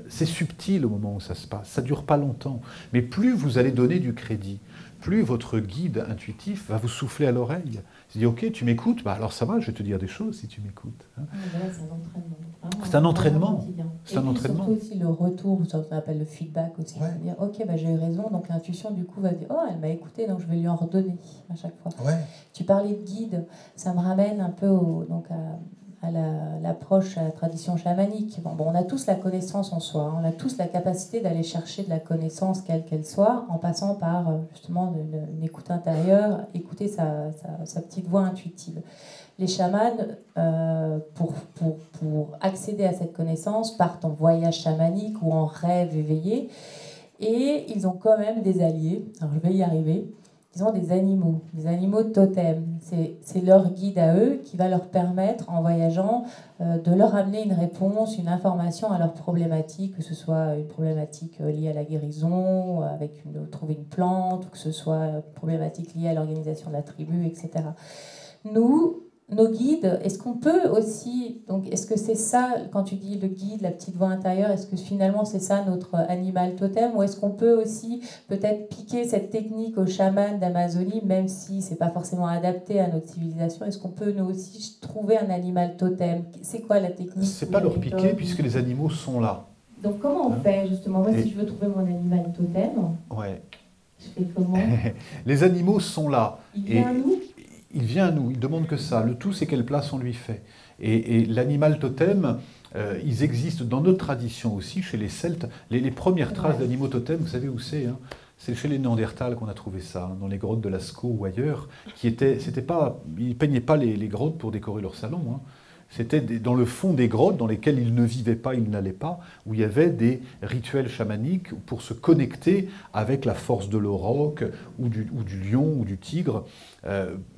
c'est subtil au moment où ça se passe, ça ne dure pas longtemps. Mais plus vous allez donner du crédit, plus votre guide intuitif va vous souffler à l'oreille. Il dit « Ok, tu m'écoutes, bah alors ça va, je vais te dire des choses si tu m'écoutes. Hein. » C'est un entraînement. C'est un entraînement. C'est un entraînement. Surtout aussi le retour, ça appelle le feedback aussi. Ouais. Dire « Ok, bah, j'ai eu raison. » Donc l'intuition du coup va dire « Oh, elle m'a écouté, donc je vais lui en redonner à chaque fois. Ouais. » Tu parlais de guide, ça me ramène un peu à l'approche, à la tradition chamanique. Bon, on a tous la connaissance en soi, on a tous la capacité d'aller chercher de la connaissance, quelle qu'elle soit, en passant par justement une écoute intérieure, écouter sa petite voix intuitive. Les chamans, pour accéder à cette connaissance, partent en voyage chamanique ou en rêve éveillé, et ils ont quand même des alliés, alors je vais y arriver. Ils ont des animaux totems. C'est leur guide à eux qui va leur permettre, en voyageant, de leur amener une réponse, une information à leurs problématiques, que ce soit une problématique liée à la guérison, trouver une plante, ou que ce soit une problématique liée à l'organisation de la tribu, etc. Nous, nos guides, est-ce qu'on peut aussi, donc est-ce que c'est ça, quand tu dis le guide, la petite voix intérieure, est-ce que finalement c'est ça notre animal totem, ou est-ce qu'on peut aussi peut-être piquer cette technique aux chamans d'Amazonie, même si c'est pas forcément adapté à notre civilisation, est-ce qu'on peut nous aussi trouver un animal totem? C'est quoi la technique? C'est pas leur piquer puisque les animaux sont là. Donc comment on fait justement? Moi, si je veux trouver mon animal totem, je fais comment? Les animaux sont là. Il vient à nous? Il vient à nous, il demande que ça. Le tout, c'est quelle place on lui fait. Et l'animal totem, ils existent dans notre tradition aussi, chez les Celtes. Les premières traces d'animaux totems, vous savez où c'est, hein? C'est chez les Néandertals qu'on a trouvé ça, hein, dans les grottes de Lascaux ou ailleurs. Ils ne peignaient pas les grottes pour décorer leur salon. Hein. C'était dans le fond des grottes dans lesquelles ils ne vivaient pas, ils n'allaient pas, où il y avait des rituels chamaniques pour se connecter avec la force de l'auroch ou du lion ou du tigre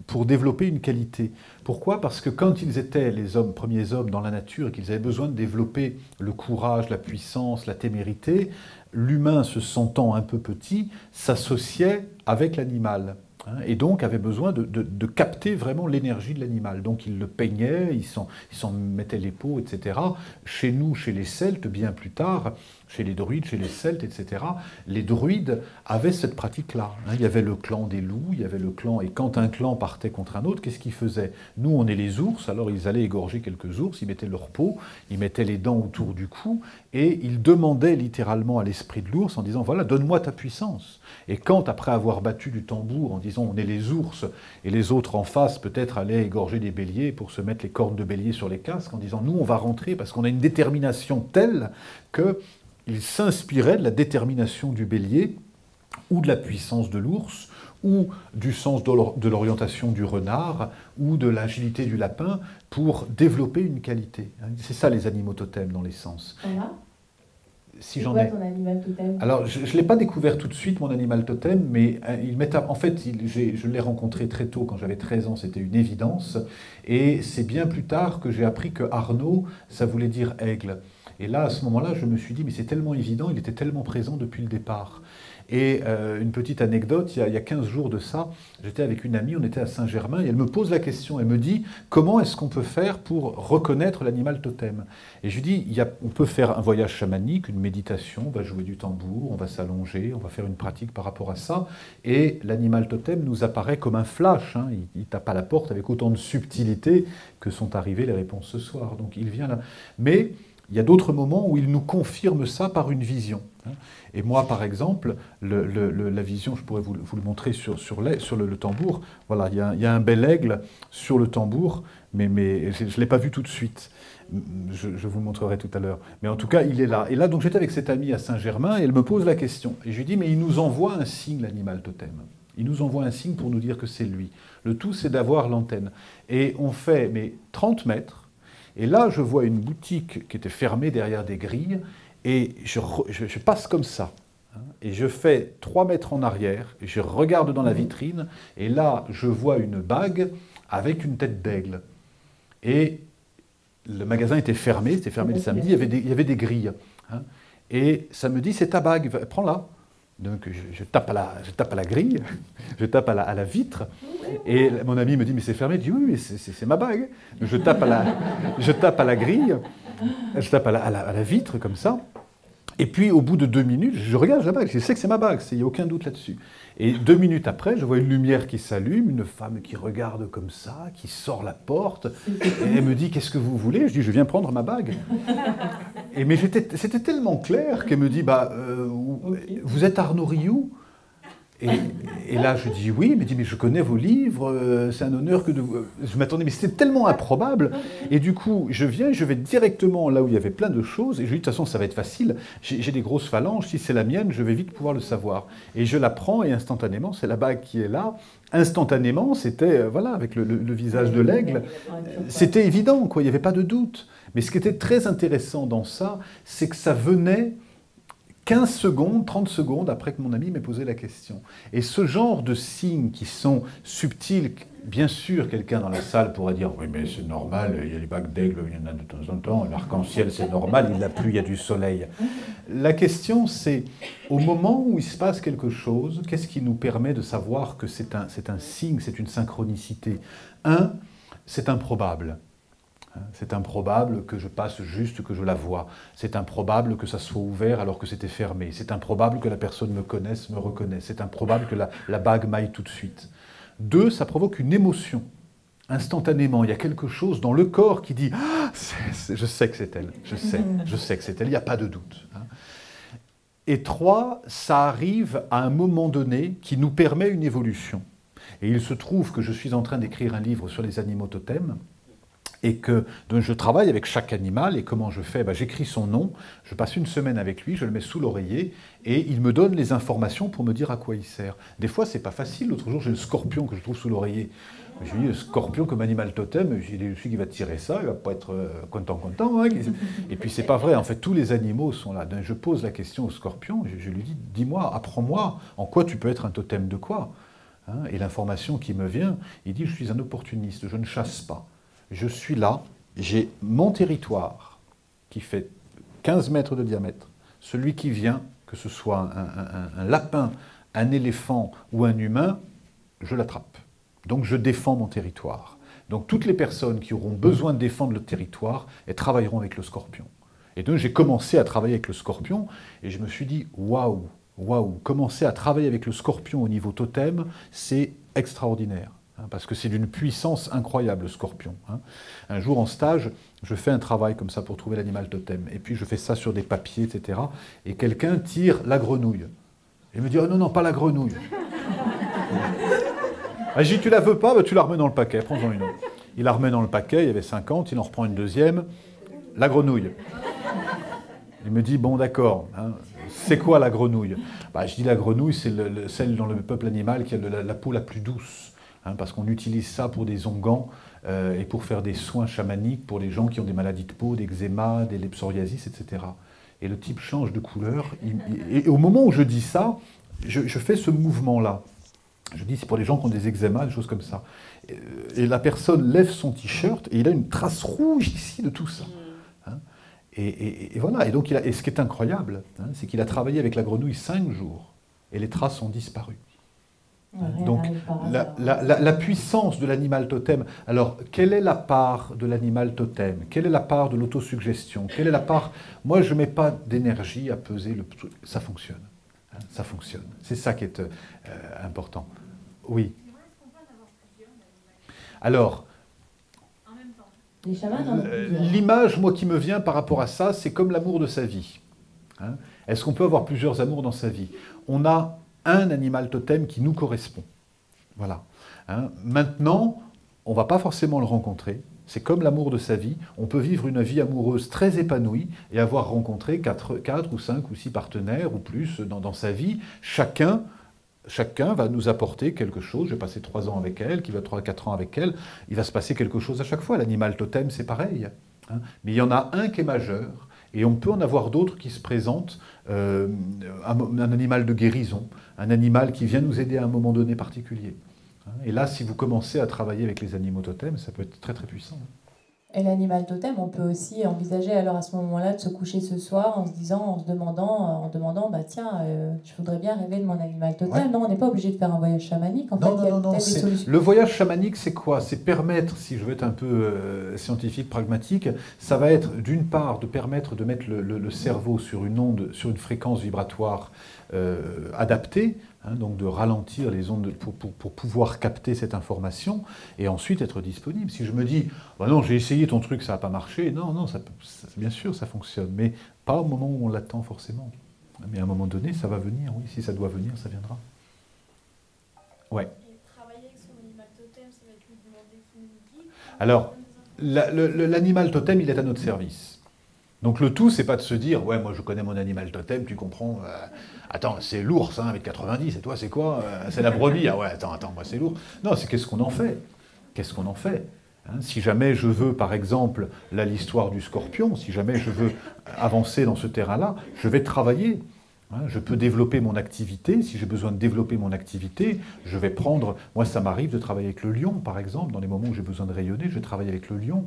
pour développer une qualité. Pourquoi? Parce que quand ils étaient les premiers hommes dans la nature et qu'ils avaient besoin de développer le courage, la puissance, la témérité, l'humain se sentant un peu petit s'associait avec l'animal. Et donc avait besoin de capter vraiment l'énergie de l'animal. Donc il le peignait, il s'en mettait les peaux, etc. Chez nous, chez les Celtes, bien plus tard, chez les druides, chez les Celtes, etc., les druides avaient cette pratique-là. Il y avait le clan des loups, il y avait le clan... Et quand un clan partait contre un autre, qu'est-ce qu'ils faisaient? Nous, on est les ours, alors ils allaient égorger quelques ours, ils mettaient leur peau, ils mettaient les dents autour du cou, et ils demandaient littéralement à l'esprit de l'ours en disant, voilà, donne-moi ta puissance. Et quand, après avoir battu du tambour en disant on est les ours, et les autres en face peut-être allaient égorger des béliers pour se mettre les cornes de bélier sur les casques, en disant nous on va rentrer parce qu'on a une détermination telle qu'ils s'inspiraient de la détermination du bélier, ou de la puissance de l'ours, ou du sens de l'orientation du renard, ou de l'agilité du lapin, pour développer une qualité. C'est ça les animaux totems dans l'essence. Voilà. Si c'est j'en quoi ai... ton animal totem? Alors, je ne l'ai pas découvert tout de suite, mon animal totem, mais en fait, je l'ai rencontré très tôt, quand j'avais 13 ans, c'était une évidence. Et c'est bien plus tard que j'ai appris que Arnaud, ça voulait dire aigle. Et là, à ce moment-là, je me suis dit, mais c'est tellement évident, il était tellement présent depuis le départ. Et une petite anecdote, il y a 15 jours de ça, j'étais avec une amie, on était à Saint-Germain, et elle me pose la question, elle me dit, comment est-ce qu'on peut faire pour reconnaître l'animal totem? Et je lui dis, on peut faire un voyage chamanique, une méditation, on va jouer du tambour, on va s'allonger, on va faire une pratique par rapport à ça, et l'animal totem nous apparaît comme un flash, hein, il tape à la porte avec autant de subtilité que sont arrivées les réponses ce soir, donc il vient là. Mais il y a d'autres moments où il nous confirme ça par une vision. Et moi, par exemple, la vision, je pourrais vous le montrer sur le tambour. Voilà, il y a un bel aigle sur le tambour, mais je ne l'ai pas vu tout de suite. Je vous le montrerai tout à l'heure. Mais en tout cas, il est là. Et là, donc, j'étais avec cette amie à Saint-Germain, et elle me pose la question. Et je lui dis, mais il nous envoie un signe, l'animal totem. Il nous envoie un signe pour nous dire que c'est lui. Le tout, c'est d'avoir l'antenne. Et on fait 30 mètres. Et là, je vois une boutique qui était fermée derrière des grilles, et je passe comme ça. Et je fais 3 mètres en arrière, et je regarde dans la vitrine, et là, je vois une bague avec une tête d'aigle. Et le magasin était fermé, c'était fermé le samedi, il y avait des grilles. Et ça me dit, c'est ta bague, prends-la. Donc je tape à la grille, je tape à la vitre, et mon ami me dit, mais c'est fermé. Je dis, oui, mais c'est ma bague. Donc je tape à la grille, je tape à la vitre, comme ça. Et puis, au bout de 2 minutes, je regarde la bague, je sais que c'est ma bague, il n'y a aucun doute là-dessus. Et 2 minutes après, je vois une lumière qui s'allume, une femme qui regarde comme ça, qui sort la porte, et elle me dit, qu'est-ce que vous voulez? Je dis, je viens prendre ma bague. Mais c'était tellement clair qu'elle me dit, vous êtes Arnaud Rioux? Et là, je dis oui, mais dit, mais je connais vos livres, c'est un honneur que de vous... Je m'attendais, mais c'était tellement improbable. Et du coup, je viens et je vais directement là où il y avait plein de choses, et je dis, de toute façon, ça va être facile, j'ai des grosses phalanges, si c'est la mienne, je vais vite pouvoir le savoir. Et je la prends, et instantanément, c'est la bague qui est là. Instantanément, c'était, voilà, avec le visage de l'aigle, c'était évident, quoi, il n'y avait pas de doute. Mais ce qui était très intéressant dans ça, c'est que ça venait 15 secondes, 30 secondes après que mon ami m'ait posé la question. Et ce genre de signes qui sont subtils, bien sûr, quelqu'un dans la salle pourrait dire « Oui, mais c'est normal, il y a les bagues d'aigle, il y en a de temps en temps, l'arc-en-ciel, c'est normal, il a plu, il y a du soleil. » La question, c'est, au moment où il se passe quelque chose, qu'est-ce qui nous permet de savoir que c'est un signe, c'est une synchronicité? C'est improbable. C'est improbable que je passe juste, que je la vois. C'est improbable que ça soit ouvert alors que c'était fermé. C'est improbable que la personne me connaisse, me reconnaisse. C'est improbable que la bague m'aille tout de suite. 2, ça provoque une émotion. Instantanément, il y a quelque chose dans le corps qui dit ah, je sais que c'est elle. Je sais que c'est elle. Il n'y a pas de doute. Et 3, ça arrive à un moment donné qui nous permet une évolution. Et il se trouve que je suis en train d'écrire un livre sur les animaux totems, et que donc je travaille avec chaque animal, et comment je fais? J'écris son nom, je passe une semaine avec lui, je le mets sous l'oreiller, et il me donne les informations pour me dire à quoi il sert. Des fois, c'est pas facile. L'autre jour, j'ai le scorpion que je trouve sous l'oreiller. Je lui dis, le scorpion comme animal totem, j'ai dit, celui qui va tirer ça, il va pas être content. Hein. Et puis, c'est pas vrai. En fait, tous les animaux sont là. Donc, je pose la question au scorpion, je lui dis, dis-moi, apprends-moi, en quoi tu peux être un totem de quoi? Et l'information qui me vient, il dit, je suis un opportuniste, je ne chasse pas. Je suis là, j'ai mon territoire qui fait 15 mètres de diamètre. Celui qui vient, que ce soit un lapin, un éléphant ou un humain, je l'attrape. Donc je défends mon territoire. Donc toutes les personnes qui auront besoin de défendre le territoire, elles travailleront avec le scorpion. Et donc j'ai commencé à travailler avec le scorpion, et je me suis dit, waouh, waouh, commencer à travailler avec le scorpion au niveau totem, c'est extraordinaire. Parce que c'est d'une puissance incroyable, le scorpion. Un jour en stage, je fais un travail comme ça pour trouver l'animal totem. Et puis je fais ça sur des papiers, etc. Et quelqu'un tire la grenouille. Et il me dit, oh non, non, pas la grenouille. Ah, j'ai dit, tu la veux pas, bah, tu la remets dans le paquet, prends-en une autre. Il la remet dans le paquet, il y avait 50, il en reprend une deuxième, la grenouille. Il me dit, bon d'accord, c'est quoi la grenouille? Bah, je dis, la grenouille, c'est celle dans le peuple animal qui a la peau la plus douce. Parce qu'on utilise ça pour des onguents et pour faire des soins chamaniques pour les gens qui ont des maladies de peau, d'eczéma, des psoriasis, etc. Et le type change de couleur. Et au moment où je dis ça, je fais ce mouvement-là. Je dis, c'est pour les gens qui ont des eczémas, des choses comme ça. Et la personne lève son t-shirt et il a une trace rouge ici de tout ça. Et voilà. Et donc, et ce qui est incroyable, c'est qu'il a travaillé avec la grenouille 5 jours et les traces ont disparu. Donc, la puissance de l'animal totem. Alors, quelle est la part de l'animal totem? Quelle est la part de l'autosuggestion? Quelle est la part... Moi, je ne mets pas d'énergie à peser le truc. Ça fonctionne. Ça fonctionne. C'est ça qui est important. Oui. Alors, l'image, moi, qui me vient par rapport à ça, c'est comme l'amour de sa vie. Est-ce qu'on peut avoir plusieurs amours dans sa vie? On a un animal totem qui nous correspond. Voilà. Maintenant, on ne va pas forcément le rencontrer. C'est comme l'amour de sa vie. On peut vivre une vie amoureuse très épanouie et avoir rencontré 4 ou 5 ou 6 partenaires ou plus dans sa vie. Chacun va nous apporter quelque chose. Je vais passer 3 ans avec elle, qui va 3-4 ans avec elle. Il va se passer quelque chose à chaque fois. L'animal totem, c'est pareil. Mais il y en a un qui est majeur. Et on peut en avoir d'autres qui se présentent, un animal de guérison, un animal qui vient nous aider à un moment donné particulier. Et là, si vous commencez à travailler avec les animaux totems, ça peut être très très puissant. Et l'animal totem, on peut aussi envisager alors à ce moment-là de se coucher ce soir en se demandant, bah tiens, je voudrais bien rêver de mon animal totem. Ouais. Non, on n'est pas obligé de faire un voyage chamanique. En fait, il y a peut-être des solutions. Le voyage chamanique, c'est quoi? C'est permettre, si je veux être un peu scientifique, pragmatique, ça va être d'une part de permettre de mettre le cerveau sur une onde, sur une fréquence vibratoire adaptée. Donc de ralentir les ondes pour pouvoir capter cette information et ensuite être disponible. Si je me dis, bah non, j'ai essayé ton truc, ça n'a pas marché, non, bien sûr, ça fonctionne, mais pas au moment où on l'attend forcément. Mais à un moment donné, ça va venir, oui, si ça doit venir, ça viendra. Ouais. Et travailler avec son animal totem, ça va être lui demander qu'il nous guide. Alors, l'animal totem, il est à notre service. Donc le tout, c'est pas de se dire, ouais, moi je connais mon animal totem, tu comprends, attends, c'est l'ours, avec 90, et toi c'est quoi? C'est la brebis, ah ouais, attends, moi c'est l'ours. Non, c'est qu'est-ce qu'on en fait? Qu'est-ce qu'on en fait? Si jamais je veux, par exemple, l'histoire du scorpion, si jamais je veux avancer dans ce terrain-là, je vais travailler. Je peux développer mon activité. Si j'ai besoin de développer mon activité, je vais prendre... Moi, ça m'arrive de travailler avec le lion, par exemple. Dans les moments où j'ai besoin de rayonner, je vais travailler avec le lion.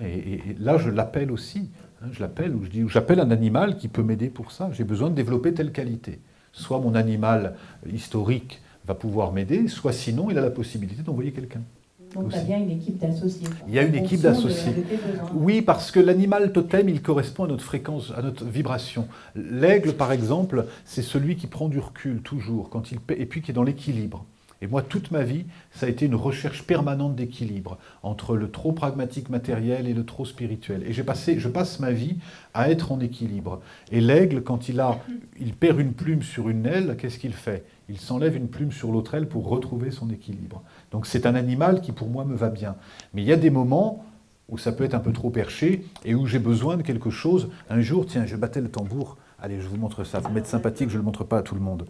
Et là, je l'appelle aussi. Je l'appelle, ou j'appelle un animal qui peut m'aider pour ça. J'ai besoin de développer telle qualité. Soit mon animal historique va pouvoir m'aider, soit sinon, il a la possibilité d'envoyer quelqu'un. Donc, tu as bien une équipe d'associés. Il y a une équipe d'associés. Oui, parce que l'animal totem, il correspond à notre fréquence, à notre vibration. L'aigle, par exemple, c'est celui qui prend du recul, toujours, et puis qui est dans l'équilibre. Et moi, toute ma vie, ça a été une recherche permanente d'équilibre entre le trop pragmatique matériel et le trop spirituel. Et je passe ma vie à être en équilibre. Et l'aigle, quand il perd une plume sur une aile, qu'est-ce qu'il fait? Il s'enlève une plume sur l'autre aile pour retrouver son équilibre. Donc c'est un animal qui, pour moi, me va bien. Mais il y a des moments où ça peut être un peu trop perché et où j'ai besoin de quelque chose. Un jour, tiens, je battais le tambour. Allez, je vous montre ça. Vous m'êtes sympathique, je ne le montre pas à tout le monde.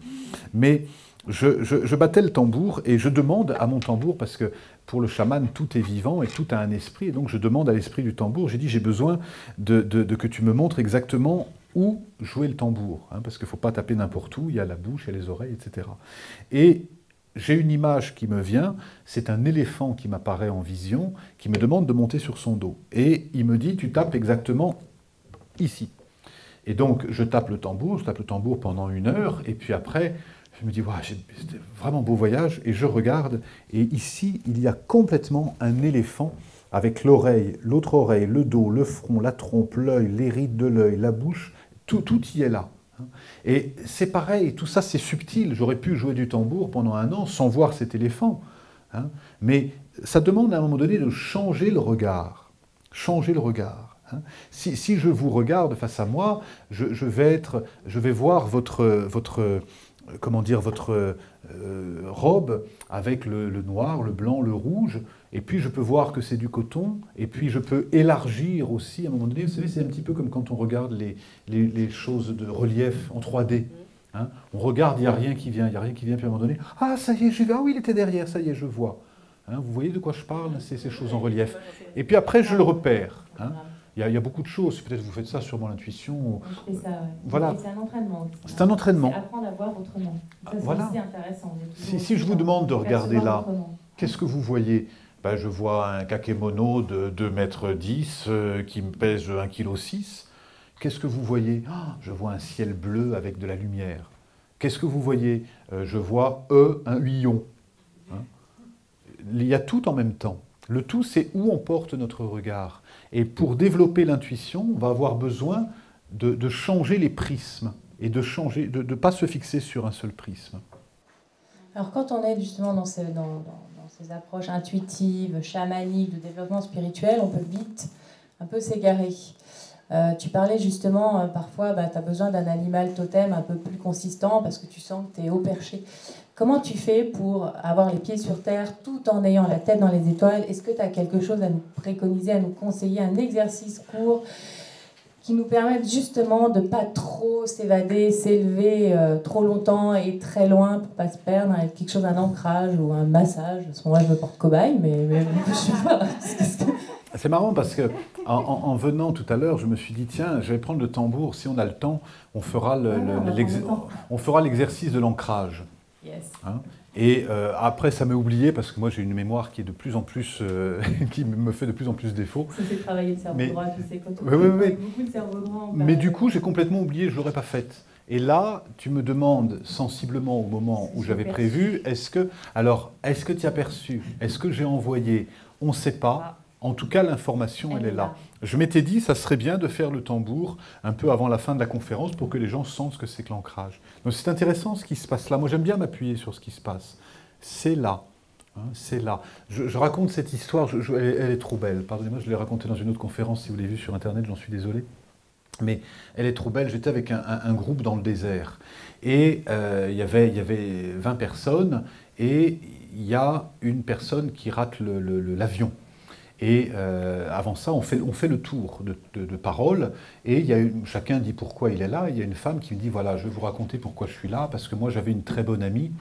Mais je battais le tambour et je demande à mon tambour, parce que pour le chaman, tout est vivant et tout a un esprit. Et donc je demande à l'esprit du tambour, j'ai dit, j'ai besoin de que tu me montres exactement où jouer le tambour. Parce qu'il ne faut pas taper n'importe où, il y a la bouche, il y a les oreilles, etc. Et j'ai une image qui me vient, c'est un éléphant qui m'apparaît en vision, qui me demande de monter sur son dos. Et il me dit, tu tapes exactement ici. Et donc, je tape le tambour pendant 1 heure, et puis après, Je me dis, wow, c'était vraiment beau voyage, et je regarde, et ici, il y a complètement un éléphant avec l'oreille, l'autre oreille, le dos, le front, la trompe, l'œil, les rides de l'œil, la bouche, tout y est là. Et c'est pareil, tout ça c'est subtil. J'aurais pu jouer du tambour pendant 1 an sans voir cet éléphant. Mais ça demande à un moment donné de changer le regard. Changer le regard. Si je vous regarde face à moi, je vais voir votre robe avec le noir, le blanc, le rouge, et puis je peux voir que c'est du coton, et puis je peux élargir aussi à un moment donné. Vous savez, c'est un petit peu comme quand on regarde les choses de relief en 3D. On regarde, il n'y a rien qui vient, puis à un moment donné, ah ça y est, j'y vais, ah oui, il était derrière, ça y est, je vois. Vous voyez de quoi je parle, ces choses en relief. Et puis après, je le repère. Il y a beaucoup de choses, peut-être vous faites ça sûrement l'intuition. Je fais ça, ouais. Voilà. Et c'est un entraînement. C'est un entraînement. C'est apprendre à voir autrement. Ça, c'est Voilà. aussi intéressant. Si je vous demande de regarder là, qu'est-ce que vous voyez? Je vois un kakémono de 2,10 m qui me pèse 1,6 kg. Qu'est-ce que vous voyez? Je vois un ciel bleu avec de la lumière. Qu'est-ce que vous voyez? Je vois un huillon. Il y a tout en même temps. Le tout, c'est où on porte notre regard. Et pour développer l'intuition, on va avoir besoin de changer les prismes et de ne pas se fixer sur un seul prisme. Alors quand on est justement dans ces approches intuitives, chamaniques, de développement spirituel, on peut vite un peu s'égarer. Tu parlais justement, parfois, tu as besoin d'un animal totem un peu plus consistant parce que tu sens que tu es haut perché. Comment tu fais pour avoir les pieds sur terre tout en ayant la tête dans les étoiles? Est-ce que tu as quelque chose à nous préconiser, à nous conseiller, un exercice court qui nous permette justement de ne pas trop s'évader, s'élever trop longtemps et très loin pour ne pas se perdre, avec quelque chose, un ancrage ou un massage? À ce moment-là, je me porte cobaye, mais je sais pas. C'est marrant parce que en venant tout à l'heure, je me suis dit, tiens, je vais prendre le tambour, si on a le temps, on fera l'exercice de l'ancrage. Yes. Et après, ça m'a oublié parce que moi j'ai une mémoire qui est de plus en plus, qui me fait de plus en plus défaut. Ça c'est travailler le cerveau droit, tu sais, quand on oui. beaucoup de cerveau droit. Mais du coup, j'ai complètement oublié, je ne l'aurais pas faite. Et là, tu me demandes sensiblement au moment où j'avais prévu, est-ce que tu as perçu? Est-ce que j'ai envoyé? On ne sait pas. En tout cas, l'information, elle est là. Je m'étais dit, ça serait bien de faire le tambour un peu avant la fin de la conférence pour que les gens sentent ce que c'est que l'ancrage. Donc c'est intéressant ce qui se passe là. Moi, j'aime bien m'appuyer sur ce qui se passe. C'est là. C'est là. Je raconte cette histoire, elle est trop belle. Pardonnez-moi, je l'ai racontée dans une autre conférence, si vous l'avez vue sur Internet, j'en suis désolé. Mais elle est trop belle. J'étais avec un groupe dans le désert. Et il y avait 20 personnes. Et il y a une personne qui rate l'avion. Et avant ça, on fait le tour de paroles, et chacun dit pourquoi il est là. Il y a une femme qui me dit, voilà, je vais vous raconter pourquoi je suis là, parce que moi j'avais une très bonne amie,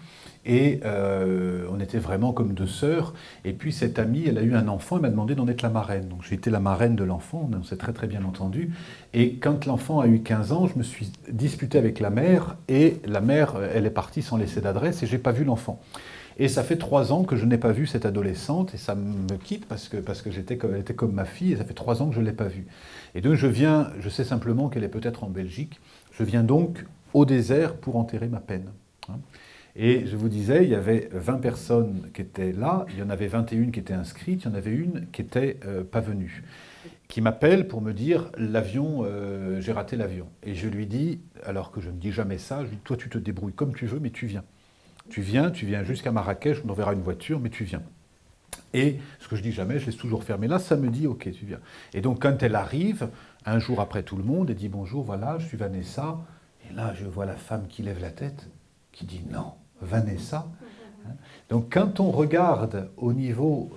et on était vraiment comme 2 sœurs, et puis cette amie, elle a eu un enfant, elle m'a demandé d'en être la marraine. Donc j'ai été la marraine de l'enfant, on s'est très très bien entendu, et quand l'enfant a eu 15 ans, je me suis disputé avec la mère, et la mère, elle est partie sans laisser d'adresse, et j'ai pas vu l'enfant. Et ça fait 3 ans que je n'ai pas vu cette adolescente, et ça me quitte parce que elle était comme ma fille, et ça fait 3 ans que je ne l'ai pas vue. Et donc je sais simplement qu'elle est peut-être en Belgique, je viens donc au désert pour enterrer ma peine. Et je vous disais, il y avait 20 personnes qui étaient là, il y en avait 21 qui étaient inscrites, il y en avait une qui n'était pas venue, qui m'appelle pour me dire, j'ai raté l'avion. Et je lui dis, alors que je ne dis jamais ça, je lui dis, toi tu te débrouilles comme tu veux, mais tu viens. Tu viens jusqu'à Marrakech, on enverra une voiture, mais tu viens. Et ce que je dis jamais, je laisse toujours fermer. Là, ça me dit, ok, tu viens. Et donc, quand elle arrive, un jour après tout le monde, elle dit, bonjour, voilà, je suis Vanessa. Et là, je vois la femme qui lève la tête, qui dit, non, Vanessa. Donc, quand on regarde au niveau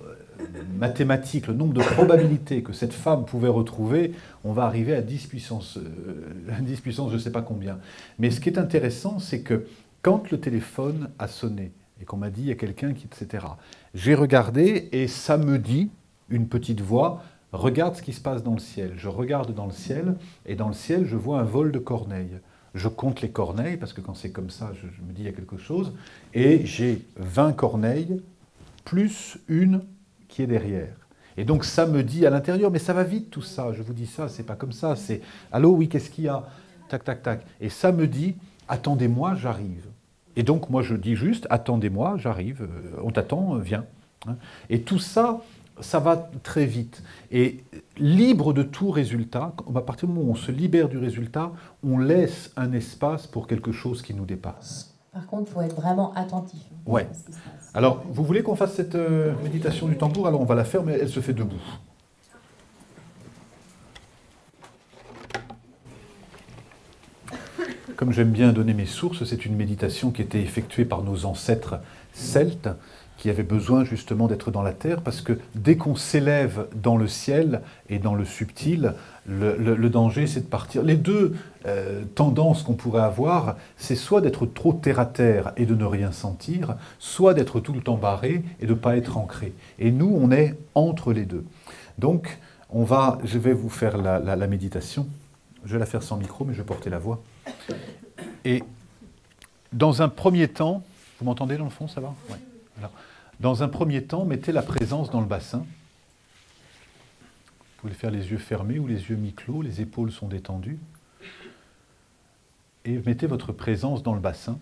mathématique le nombre de probabilités que cette femme pouvait retrouver, on va arriver à 10 puissance je ne sais pas combien. Mais ce qui est intéressant, c'est que quand le téléphone a sonné et qu'on m'a dit il y a quelqu'un qui, etc., j'ai regardé et ça me dit, une petite voix, regarde ce qui se passe dans le ciel. Je regarde dans le ciel et dans le ciel, je vois un vol de corneilles. Je compte les corneilles parce que quand c'est comme ça, je me dis il y a quelque chose. Et j'ai 20 corneilles plus une qui est derrière. Et donc ça me dit à l'intérieur, mais ça va vite tout ça, je vous dis ça, c'est pas comme ça, c'est « Allô, oui, qu'est-ce qu'il y a ?» Tac, tac, tac. Et ça me dit « Attendez-moi, j'arrive. » Et donc, moi, je dis juste, attendez-moi, j'arrive, on t'attend, viens. Et tout ça, ça va très vite. Et libre de tout résultat, à partir du moment où on se libère du résultat, on laisse un espace pour quelque chose qui nous dépasse. Par contre, il faut être vraiment attentif. Ouais. Alors, vous voulez qu'on fasse cette méditation du tambour? Alors, on va la faire, mais elle se fait debout. Comme j'aime bien donner mes sources, c'est une méditation qui était effectuée par nos ancêtres celtes, qui avaient besoin justement d'être dans la terre, parce que dès qu'on s'élève dans le ciel et dans le subtil, le danger c'est de partir. Les deux tendances qu'on pourrait avoir, c'est soit d'être trop terre à terre et de ne rien sentir, soit d'être tout le temps barré et de ne pas être ancré. Et nous, on est entre les deux. Donc, je vais vous faire la méditation. Je vais la faire sans micro, mais je vais porter la voix. Et dans un premier temps, vous m'entendez dans le fond, ça va? Ouais. Alors, dans un premier temps, mettez la présence dans le bassin. Vous pouvez faire les yeux fermés ou les yeux mi-clos, les épaules sont détendues. Et mettez votre présence dans le bassin,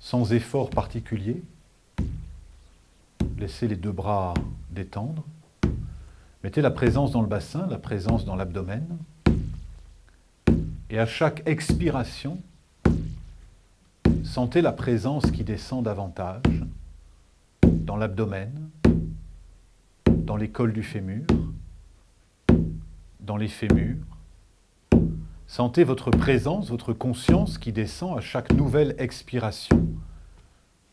sans effort particulier. Laissez les deux bras détendre. Mettez la présence dans le bassin, la présence dans l'abdomen. Et à chaque expiration, sentez la présence qui descend davantage dans l'abdomen, dans les cols du fémur, dans les fémurs. Sentez votre présence, votre conscience qui descend à chaque nouvelle expiration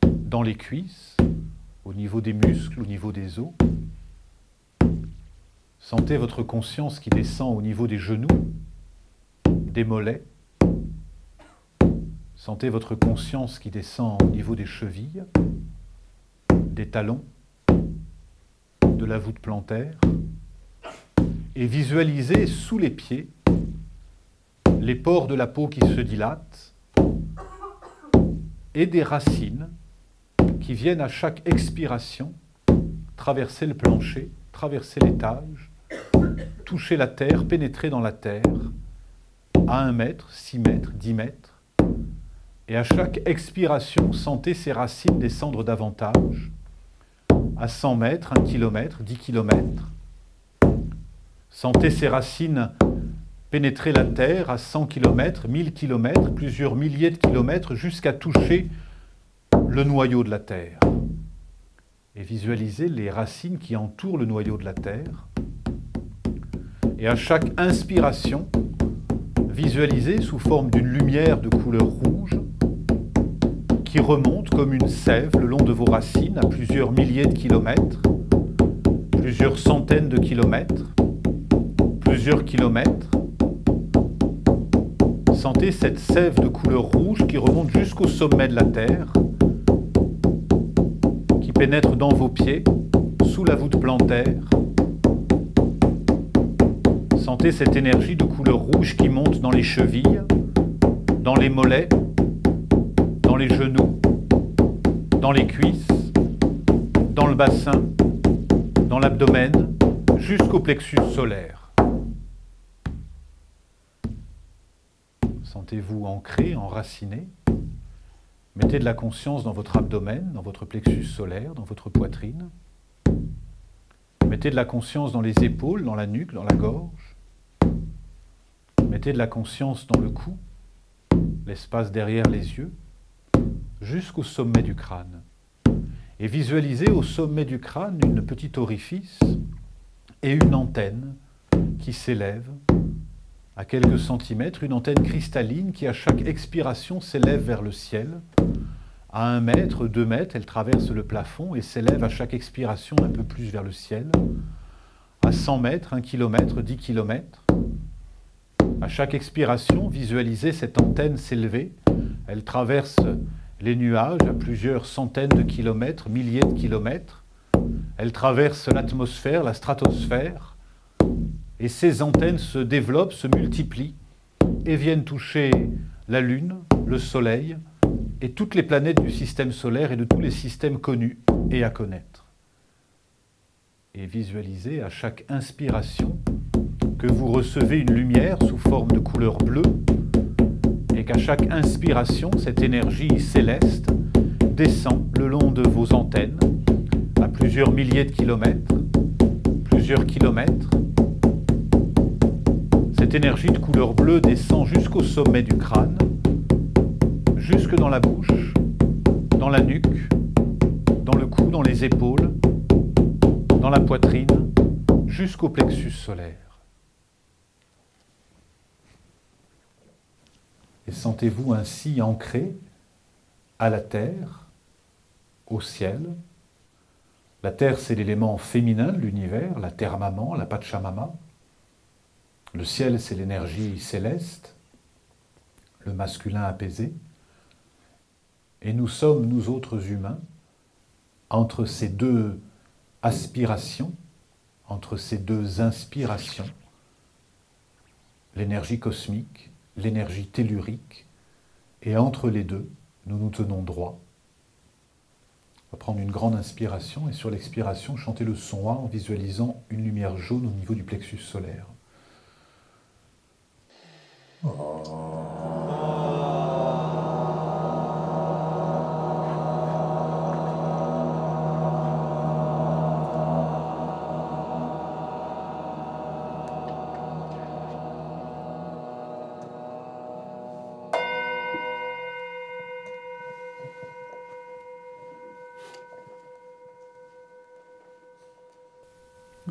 dans les cuisses, au niveau des muscles, au niveau des os. Sentez votre conscience qui descend au niveau des genoux, des mollets. Sentez votre conscience qui descend au niveau des chevilles, des talons, de la voûte plantaire. Et visualisez sous les pieds les pores de la peau qui se dilatent et des racines qui viennent à chaque expiration traverser le plancher, traverser l'étage, toucher la terre, pénétrer dans la terre, à 1 mètre, 6 mètres, 10 mètres. Et à chaque expiration, sentez ces racines descendre davantage, à 100 mètres, 1 kilomètre, 10 kilomètres. Sentez ces racines pénétrer la terre à 100 km, 1000 km, plusieurs milliers de kilomètres, jusqu'à toucher le noyau de la terre. Et visualisez les racines qui entourent le noyau de la terre. Et à chaque inspiration, visualisez sous forme d'une lumière de couleur rouge qui remonte comme une sève le long de vos racines à plusieurs milliers de kilomètres, plusieurs centaines de kilomètres, plusieurs kilomètres. Sentez cette sève de couleur rouge qui remonte jusqu'au sommet de la terre, qui pénètre dans vos pieds, sous la voûte plantaire. Sentez cette énergie de couleur rouge qui monte dans les chevilles, dans les mollets, dans les genoux, dans les cuisses, dans le bassin, dans l'abdomen, jusqu'au plexus solaire. Sentez-vous ancré, enraciné. Mettez de la conscience dans votre abdomen, dans votre plexus solaire, dans votre poitrine. Mettez de la conscience dans les épaules, dans la nuque, dans la gorge. Mettez de la conscience dans le cou, l'espace derrière les yeux, jusqu'au sommet du crâne. Et visualisez au sommet du crâne une petite orifice et une antenne qui s'élève à quelques centimètres, une antenne cristalline qui à chaque expiration s'élève vers le ciel. À 1 mètre, 2 mètres, elle traverse le plafond et s'élève à chaque expiration un peu plus vers le ciel. À 100 mètres, 1 kilomètre, 10 kilomètres. À chaque expiration, visualisez cette antenne s'élever. Elle traverse les nuages à plusieurs centaines de kilomètres, milliers de kilomètres. Elle traverse l'atmosphère, la stratosphère. Et ces antennes se développent, se multiplient et viennent toucher la Lune, le Soleil et toutes les planètes du système solaire et de tous les systèmes connus et à connaître. Et visualisez à chaque inspiration que vous recevez une lumière sous forme de couleur bleue et et qu'à chaque inspiration, cette énergie céleste descend le long de vos antennes à plusieurs milliers de kilomètres, plusieurs kilomètres. Cette énergie de couleur bleue descend jusqu'au sommet du crâne, jusque dans la bouche, dans la nuque, dans le cou, dans les épaules, dans la poitrine, jusqu'au plexus solaire. Et sentez-vous ainsi ancré à la terre, au ciel. La terre, c'est l'élément féminin de l'univers, la terre-maman, la Pachamama. Le ciel, c'est l'énergie céleste, le masculin apaisé. Et nous sommes, nous autres humains, entre ces deux aspirations, entre ces deux inspirations, l'énergie cosmique, l'énergie tellurique, et entre les deux, nous nous tenons droit. On va prendre une grande inspiration, et sur l'expiration, chanter le son A en visualisant une lumière jaune au niveau du plexus solaire.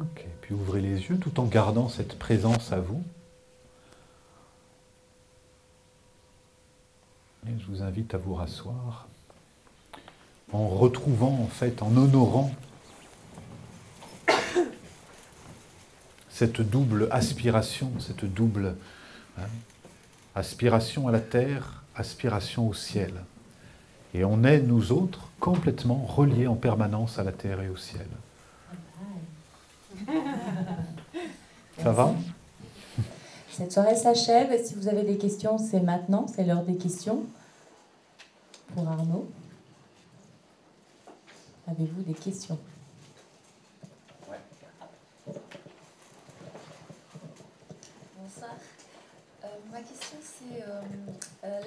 Ok, puis ouvrez les yeux tout en gardant cette présence à vous. Et je vous invite à vous rasseoir en retrouvant, en fait, en honorant cette double aspiration, cette double aspiration à la terre, aspiration au ciel. Et on est, nous autres, complètement reliés en permanence à la terre et au ciel. Ça va ? Cette soirée s'achève. Si vous avez des questions, c'est maintenant, c'est l'heure des questions. Pour Arnaud. Avez-vous des questions ? Bonsoir. Ma question, c'est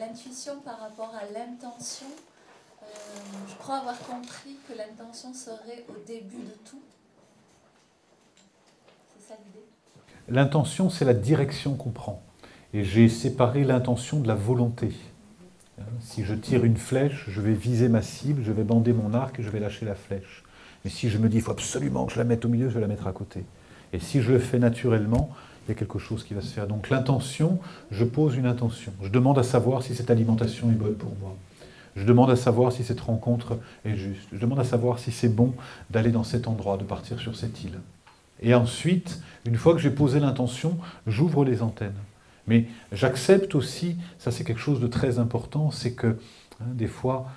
l'intuition par rapport à l'intention. Je crois avoir compris que l'intention serait au début de tout. C'est ça l'idée ? L'intention, c'est la direction qu'on prend. Et j'ai séparé l'intention de la volonté. Si je tire une flèche, je vais viser ma cible, je vais bander mon arc et je vais lâcher la flèche. Mais si je me dis, il faut absolument que je la mette au milieu, je vais la mettre à côté. Et si je le fais naturellement, il y a quelque chose qui va se faire. Donc l'intention, je pose une intention. Je demande à savoir si cette alimentation est bonne pour moi. Je demande à savoir si cette rencontre est juste. Je demande à savoir si c'est bon d'aller dans cet endroit, de partir sur cette île. Et ensuite, une fois que j'ai posé l'intention, j'ouvre les antennes. Mais j'accepte aussi, ça c'est quelque chose de très important, c'est que des fois,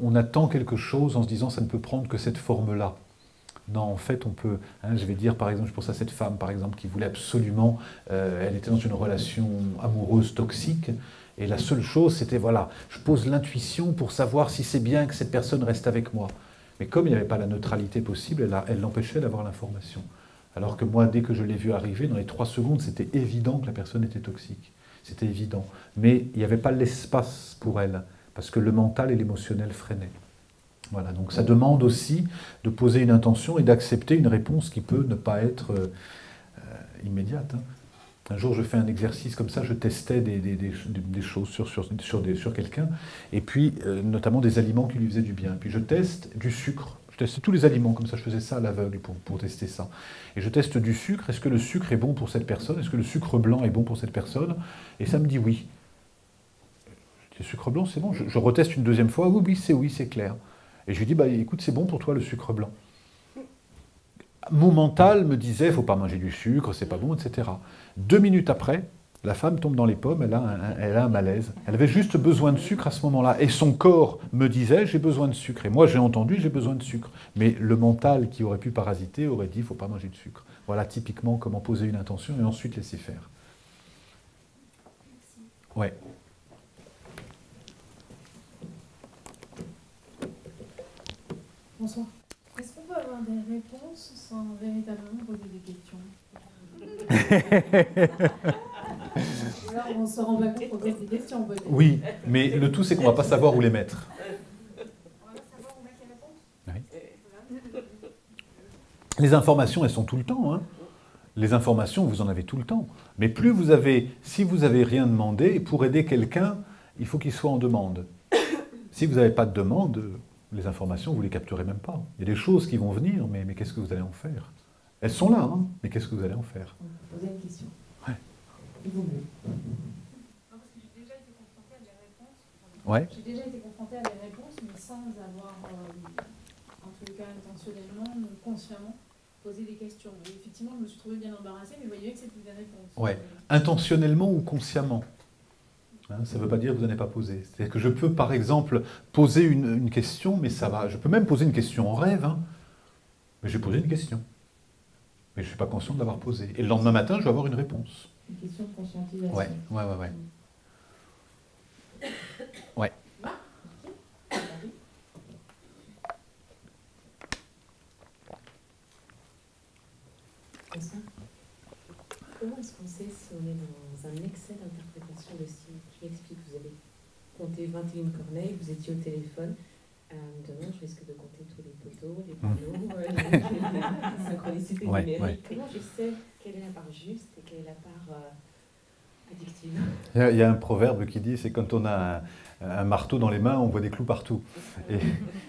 on attend quelque chose en se disant ça ne peut prendre que cette forme-là. Non, en fait, on peut, je vais dire par exemple, je pense à cette femme par exemple qui voulait absolument, elle était dans une relation amoureuse toxique, et la seule chose c'était voilà, je pose l'intuition pour savoir si c'est bien que cette personne reste avec moi. Mais comme il n'y avait pas la neutralité possible, elle l'empêchait d'avoir l'information. Alors que moi, dès que je l'ai vu arriver, dans les 3 secondes, c'était évident que la personne était toxique. C'était évident. Mais il n'y avait pas l'espace pour elle, parce que le mental et l'émotionnel freinaient. Voilà, donc ça demande aussi de poser une intention et d'accepter une réponse qui peut ne pas être immédiate. Un jour, je fais un exercice comme ça, je testais des choses sur quelqu'un, et puis notamment des aliments qui lui faisaient du bien. Puis je teste du sucre. Je testais tous les aliments, comme ça je faisais ça à l'aveugle pour tester ça. Et je teste du sucre, est-ce que le sucre est bon pour cette personne? Est-ce que le sucre blanc est bon pour cette personne? Et ça me dit oui. Je dis, le sucre blanc, c'est bon. Je reteste une deuxième fois, oui, c'est clair. Et je lui dis, bah, écoute, c'est bon pour toi le sucre blanc. Mon mental me disait, il ne faut pas manger du sucre, c'est pas bon, etc. 2 minutes après, la femme tombe dans les pommes, elle a un malaise. Elle avait juste besoin de sucre à ce moment-là. Et son corps me disait, j'ai besoin de sucre. Et moi, j'ai entendu, j'ai besoin de sucre. Mais le mental qui aurait pu parasiter aurait dit, il ne faut pas manger de sucre. Voilà typiquement comment poser une intention et ensuite laisser faire. Ouais. Bonsoir. Est-ce qu'on peut avoir des réponses sans véritablement poser des questions? Alors, on se rend pas compte qu'on pose des questions, peut-être. Oui, mais le tout, c'est qu'on ne va pas savoir où les mettre. On va savoir où mettre les réponses. Oui. Les informations, elles sont tout le temps. Hein. Les informations, vous en avez tout le temps. Mais plus vous avez, si vous n'avez rien demandé, pour aider quelqu'un, il faut qu'il soit en demande. Si vous n'avez pas de demande, les informations, vous ne les capturez même pas. Il y a des choses qui vont venir, mais qu'est-ce que vous allez en faire? Elles sont là, hein, mais qu'est-ce que vous allez en faire? Posez une question. Ouais. Il vaut mieux. Parce que j'ai déjà été confrontée à des réponses. Ouais. J'ai déjà été confrontée à des réponses, mais sans avoir, en tout cas intentionnellement, consciemment, posé des questions. Et effectivement, je me suis trouvée bien embarrassée, mais vous voyez que c'était des réponses. Ouais. Intentionnellement ou consciemment? Hein, ça ne veut pas dire que vous n'en avez pas posé. C'est-à-dire que je peux, par exemple, poser une question, mais ça va. Je peux même poser une question en rêve, hein, mais j'ai posé une question. Mais je ne suis pas conscient de l'avoir posée. Et le lendemain matin, je vais avoir une réponse. Une question de conscientisation. Ouais. Ouais. Comment est-ce qu'on sait si on est dans un excès d'interprétation de signes? Je m'explique, vous avez compté 21 corneilles, vous étiez au téléphone. Demain, je risque de compter tous les poteaux, les panneaux, la synchronicité numérique. Ouais. Comment je sais quelle est la part juste et quelle est la part addictive? Il y a un proverbe qui dit, c'est quand on a un marteau dans les mains, on voit des clous partout.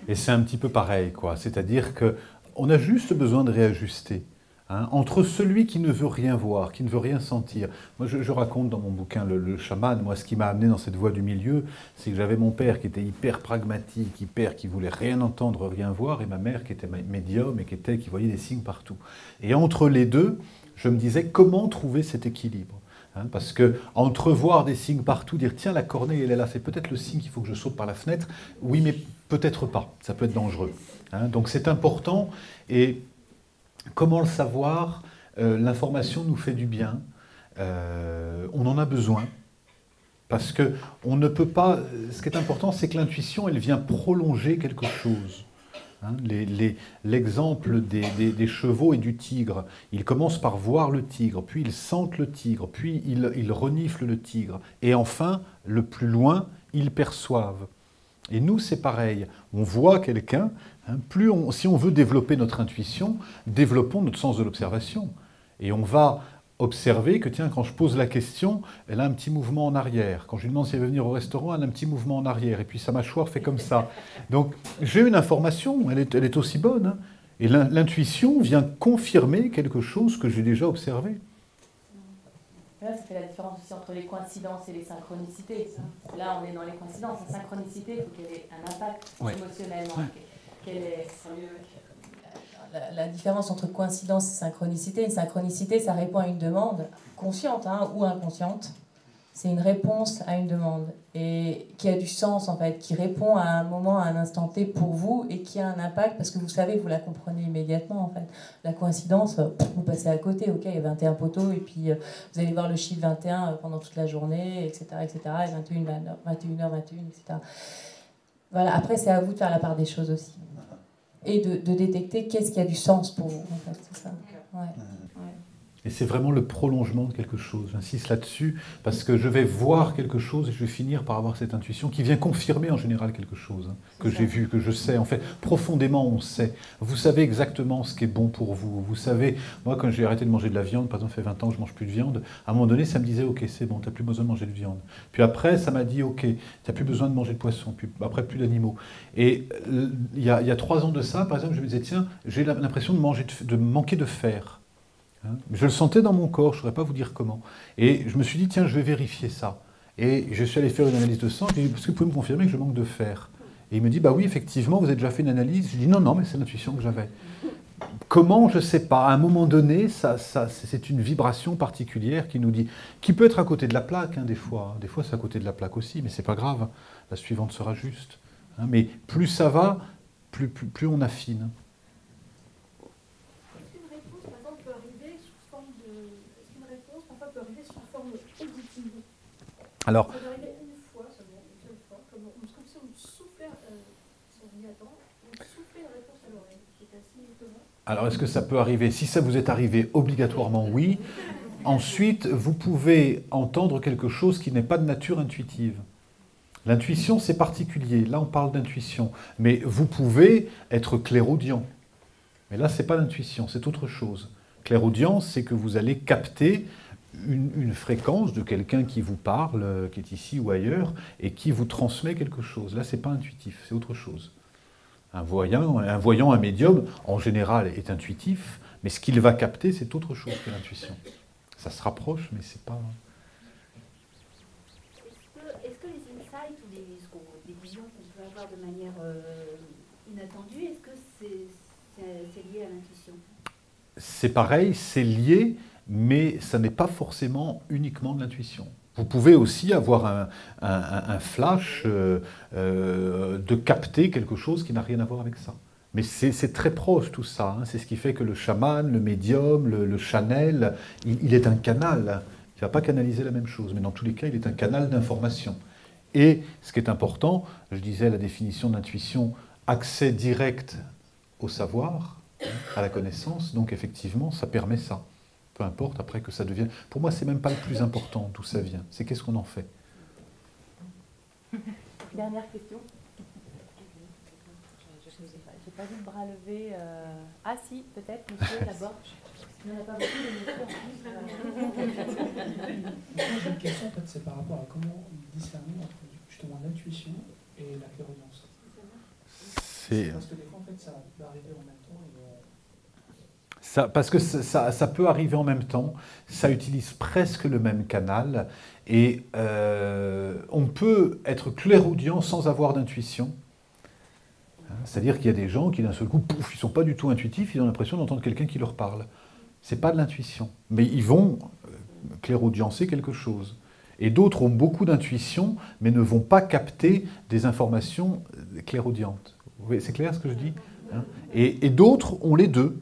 Et c'est un petit peu pareil, quoi. C'est-à-dire qu'on a juste besoin de réajuster. Hein, entre celui qui ne veut rien voir, qui ne veut rien sentir. Moi, je raconte dans mon bouquin le chaman, moi, ce qui m'a amené dans cette voie du milieu, c'est que j'avais mon père qui était hyper pragmatique, qui voulait rien entendre, rien voir, et ma mère qui était médium et qui voyait des signes partout. Et entre les deux, je me disais comment trouver cet équilibre. Hein, parce que entrevoir des signes partout, dire tiens, la corneille, elle est là, c'est peut-être le signe qu'il faut que je saute par la fenêtre. Oui, mais peut-être pas, ça peut être dangereux. Hein, donc c'est important. Et comment le savoir? L'information nous fait du bien, on en a besoin, parce que on ne peut pas... Ce qui est important, c'est que l'intuition, elle vient prolonger quelque chose. Hein, l'exemple des chevaux et du tigre, ils commencent par voir le tigre, puis ils sentent le tigre, puis ils reniflent le tigre, et enfin, le plus loin, ils perçoivent. Et nous, c'est pareil. On voit quelqu'un, hein, si on veut développer notre intuition, développons notre sens de l'observation. Et on va observer que, tiens, quand je pose la question, elle a un petit mouvement en arrière. Quand je lui demande si elle veut venir au restaurant, elle a un petit mouvement en arrière. Et puis sa mâchoire fait comme ça. Donc, j'ai une information, elle est aussi bonne. Hein. Et l'intuition vient confirmer quelque chose que j'ai déjà observé. Là, ça fait la différence aussi entre les coïncidences et les synchronicités. Là, on est dans les coïncidences. La synchronicité, il faut qu'elle ait un impact émotionnellement. La différence entre coïncidence et synchronicité, une synchronicité, ça répond à une demande consciente hein, ou inconsciente. C'est une réponse à une demande et qui a du sens en fait, qui répond à un moment, à un instant T pour vous et qui a un impact parce que vous savez, vous la comprenez immédiatement en fait. La coïncidence, vous passez à côté, ok, il y a 21 poteaux et puis vous allez voir le chiffre 21 pendant toute la journée, etc., etc., et 21h21, etc. Voilà, après c'est à vous de faire la part des choses aussi. Et de détecter qu'est-ce qui a du sens pour vous en fait, c'est ça. Ouais. Et c'est vraiment le prolongement de quelque chose. J'insiste là-dessus, parce que je vais voir quelque chose et je vais finir par avoir cette intuition qui vient confirmer en général quelque chose, hein, que j'ai vu, que je sais. En fait, profondément, on sait. Vous savez exactement ce qui est bon pour vous. Vous savez, moi, quand j'ai arrêté de manger de la viande, par exemple, ça fait 20 ans que je ne mange plus de viande, à un moment donné, ça me disait, ok, c'est bon, tu n'as plus besoin de manger de viande. Puis après, ça m'a dit, ok, tu n'as plus besoin de manger de poisson. Puis après, plus d'animaux. Et il y a 3 ans de ça, par exemple, je me disais, tiens, j'ai l'impression de manquer de fer. Je le sentais dans mon corps, je ne saurais pas vous dire comment. Et je me suis dit, tiens, je vais vérifier ça. Et je suis allé faire une analyse de sang, je lui ai dit, est-ce que vous pouvez me confirmer que je manque de fer? Et il me dit, bah oui, effectivement, vous avez déjà fait une analyse. Je dis, non, mais c'est l'intuition que j'avais. Comment, je ne sais pas. À un moment donné, c'est une vibration particulière qui nous dit, qui peut être à côté de la plaque, hein, des fois. Des fois, c'est à côté de la plaque aussi, mais ce n'est pas grave. La suivante sera juste. Hein, mais plus ça va, plus on affine. Alors, ça peut arriver une fois seulement, une seule fois, comme si on soufflait, si on y attend, on soufflait une réponse à l'oreille, qui est assez étonnant. Alors, est-ce que ça peut arriver? Si ça vous est arrivé obligatoirement, oui. Ensuite, vous pouvez entendre quelque chose qui n'est pas de nature intuitive. L'intuition, c'est particulier. Là, on parle d'intuition. Mais vous pouvez être clairaudient. Mais là, ce n'est pas l'intuition, c'est autre chose. Clairaudient, c'est que vous allez capter une fréquence de quelqu'un qui vous parle, qui est ici ou ailleurs, et qui vous transmet quelque chose. Là, ce n'est pas intuitif, c'est autre chose. Un voyant, un médium, en général, est intuitif, mais ce qu'il va capter, c'est autre chose que l'intuition. Ça se rapproche, mais c'est pas... Est-ce que les insights ou des visions qu'on peut avoir de manière inattendue, est-ce que c'est lié à l'intuition? C'est pareil, c'est lié, mais ça n'est pas forcément uniquement de l'intuition. Vous pouvez aussi avoir un flash de capter quelque chose qui n'a rien à voir avec ça. Mais c'est très proche tout ça, hein. C'est ce qui fait que le chaman, le médium, le channel, il est un canal. Il ne va pas canaliser la même chose, mais dans tous les cas, il est un canal d'information. Et ce qui est important, je disais la définition d'intuition, accès direct au savoir, à la connaissance, donc effectivement, ça permet ça. Peu importe après que ça devienne... Pour moi, c'est même pas le plus important d'où ça vient, c'est qu'est-ce qu'on en fait. Dernière question. J'ai pas vu de bras levé. Ah si, peut-être, monsieur, d'abord. Il n'y en a pas beaucoup de monsieur en plus. J'ai une question, en fait, c'est par rapport à comment discerner entre justement l'intuition et la clairaudience. Parce que des fois, en fait, ça peut arriver en même temps. Parce que ça peut arriver en même temps, ça utilise presque le même canal, et on peut être clairaudient sans avoir d'intuition. C'est-à-dire qu'il y a des gens qui, d'un seul coup, pouf, ils ne sont pas du tout intuitifs, ils ont l'impression d'entendre quelqu'un qui leur parle. Ce n'est pas de l'intuition, mais ils vont clairaudiencer quelque chose. Et d'autres ont beaucoup d'intuition, mais ne vont pas capter des informations clairaudientes. C'est clair ce que je dis, hein? Et d'autres ont les deux.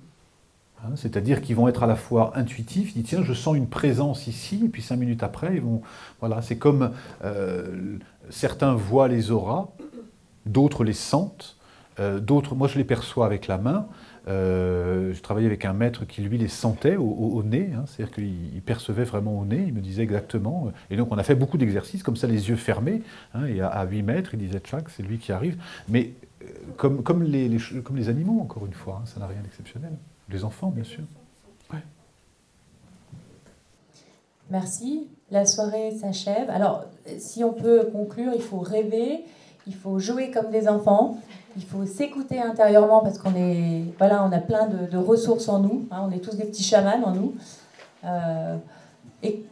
Hein, c'est-à-dire qu'ils vont être à la fois intuitifs, ils disent tiens, je sens une présence ici, et puis 5 minutes après, ils vont... Voilà, c'est comme certains voient les auras, d'autres les sentent, d'autres, moi je les perçois avec la main. Je travaillais avec un maître qui, lui, les sentait au nez, hein, c'est-à-dire qu'il percevait vraiment au nez, il me disait exactement. Et donc, on a fait beaucoup d'exercices, comme ça, les yeux fermés, hein, et à 8 mètres, il disait tchac, c'est lui qui arrive. Mais comme les animaux, encore une fois, hein, ça n'a rien d'exceptionnel. Les enfants, bien sûr. Ouais. Merci. La soirée s'achève. Alors, si on peut conclure, il faut rêver, il faut jouer comme des enfants. Il faut s'écouter intérieurement parce qu'on est, voilà, on a plein de ressources en nous. Hein, on est tous des petits chamans en nous. Et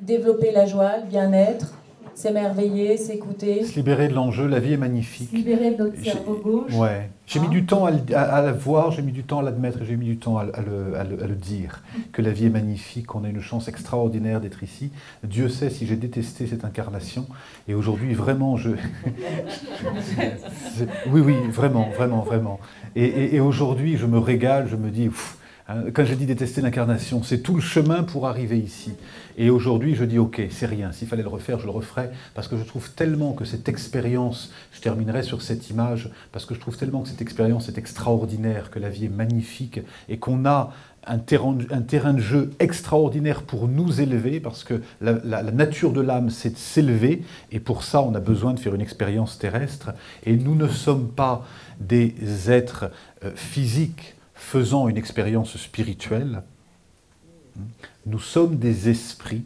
développer la joie, le bien-être, s'émerveiller, s'écouter. Se libérer de l'enjeu, la vie est magnifique. Se libérer de notre cerveau gauche. Ouais. J'ai mis du temps à la voir, j'ai mis du temps à l'admettre, j'ai mis du temps à le dire. Que la vie est magnifique, qu'on a une chance extraordinaire d'être ici. Dieu sait si j'ai détesté cette incarnation. Et aujourd'hui, vraiment, oui, vraiment, vraiment, vraiment. Et aujourd'hui, je me régale, je me dis... Quand je dis détester l'incarnation, c'est tout le chemin pour arriver ici. Et aujourd'hui, je dis, ok, c'est rien. S'il fallait le refaire, je le referais, parce que je trouve tellement que cette expérience, je terminerai sur cette image, parce que je trouve tellement que cette expérience est extraordinaire, que la vie est magnifique, et qu'on a un terrain de jeu extraordinaire pour nous élever, parce que la nature de l'âme, c'est de s'élever, et pour ça, on a besoin de faire une expérience terrestre. Et nous ne sommes pas des êtres physiques, faisant une expérience spirituelle, nous sommes des esprits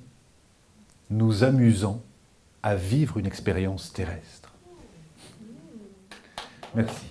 nous amusant à vivre une expérience terrestre. Merci.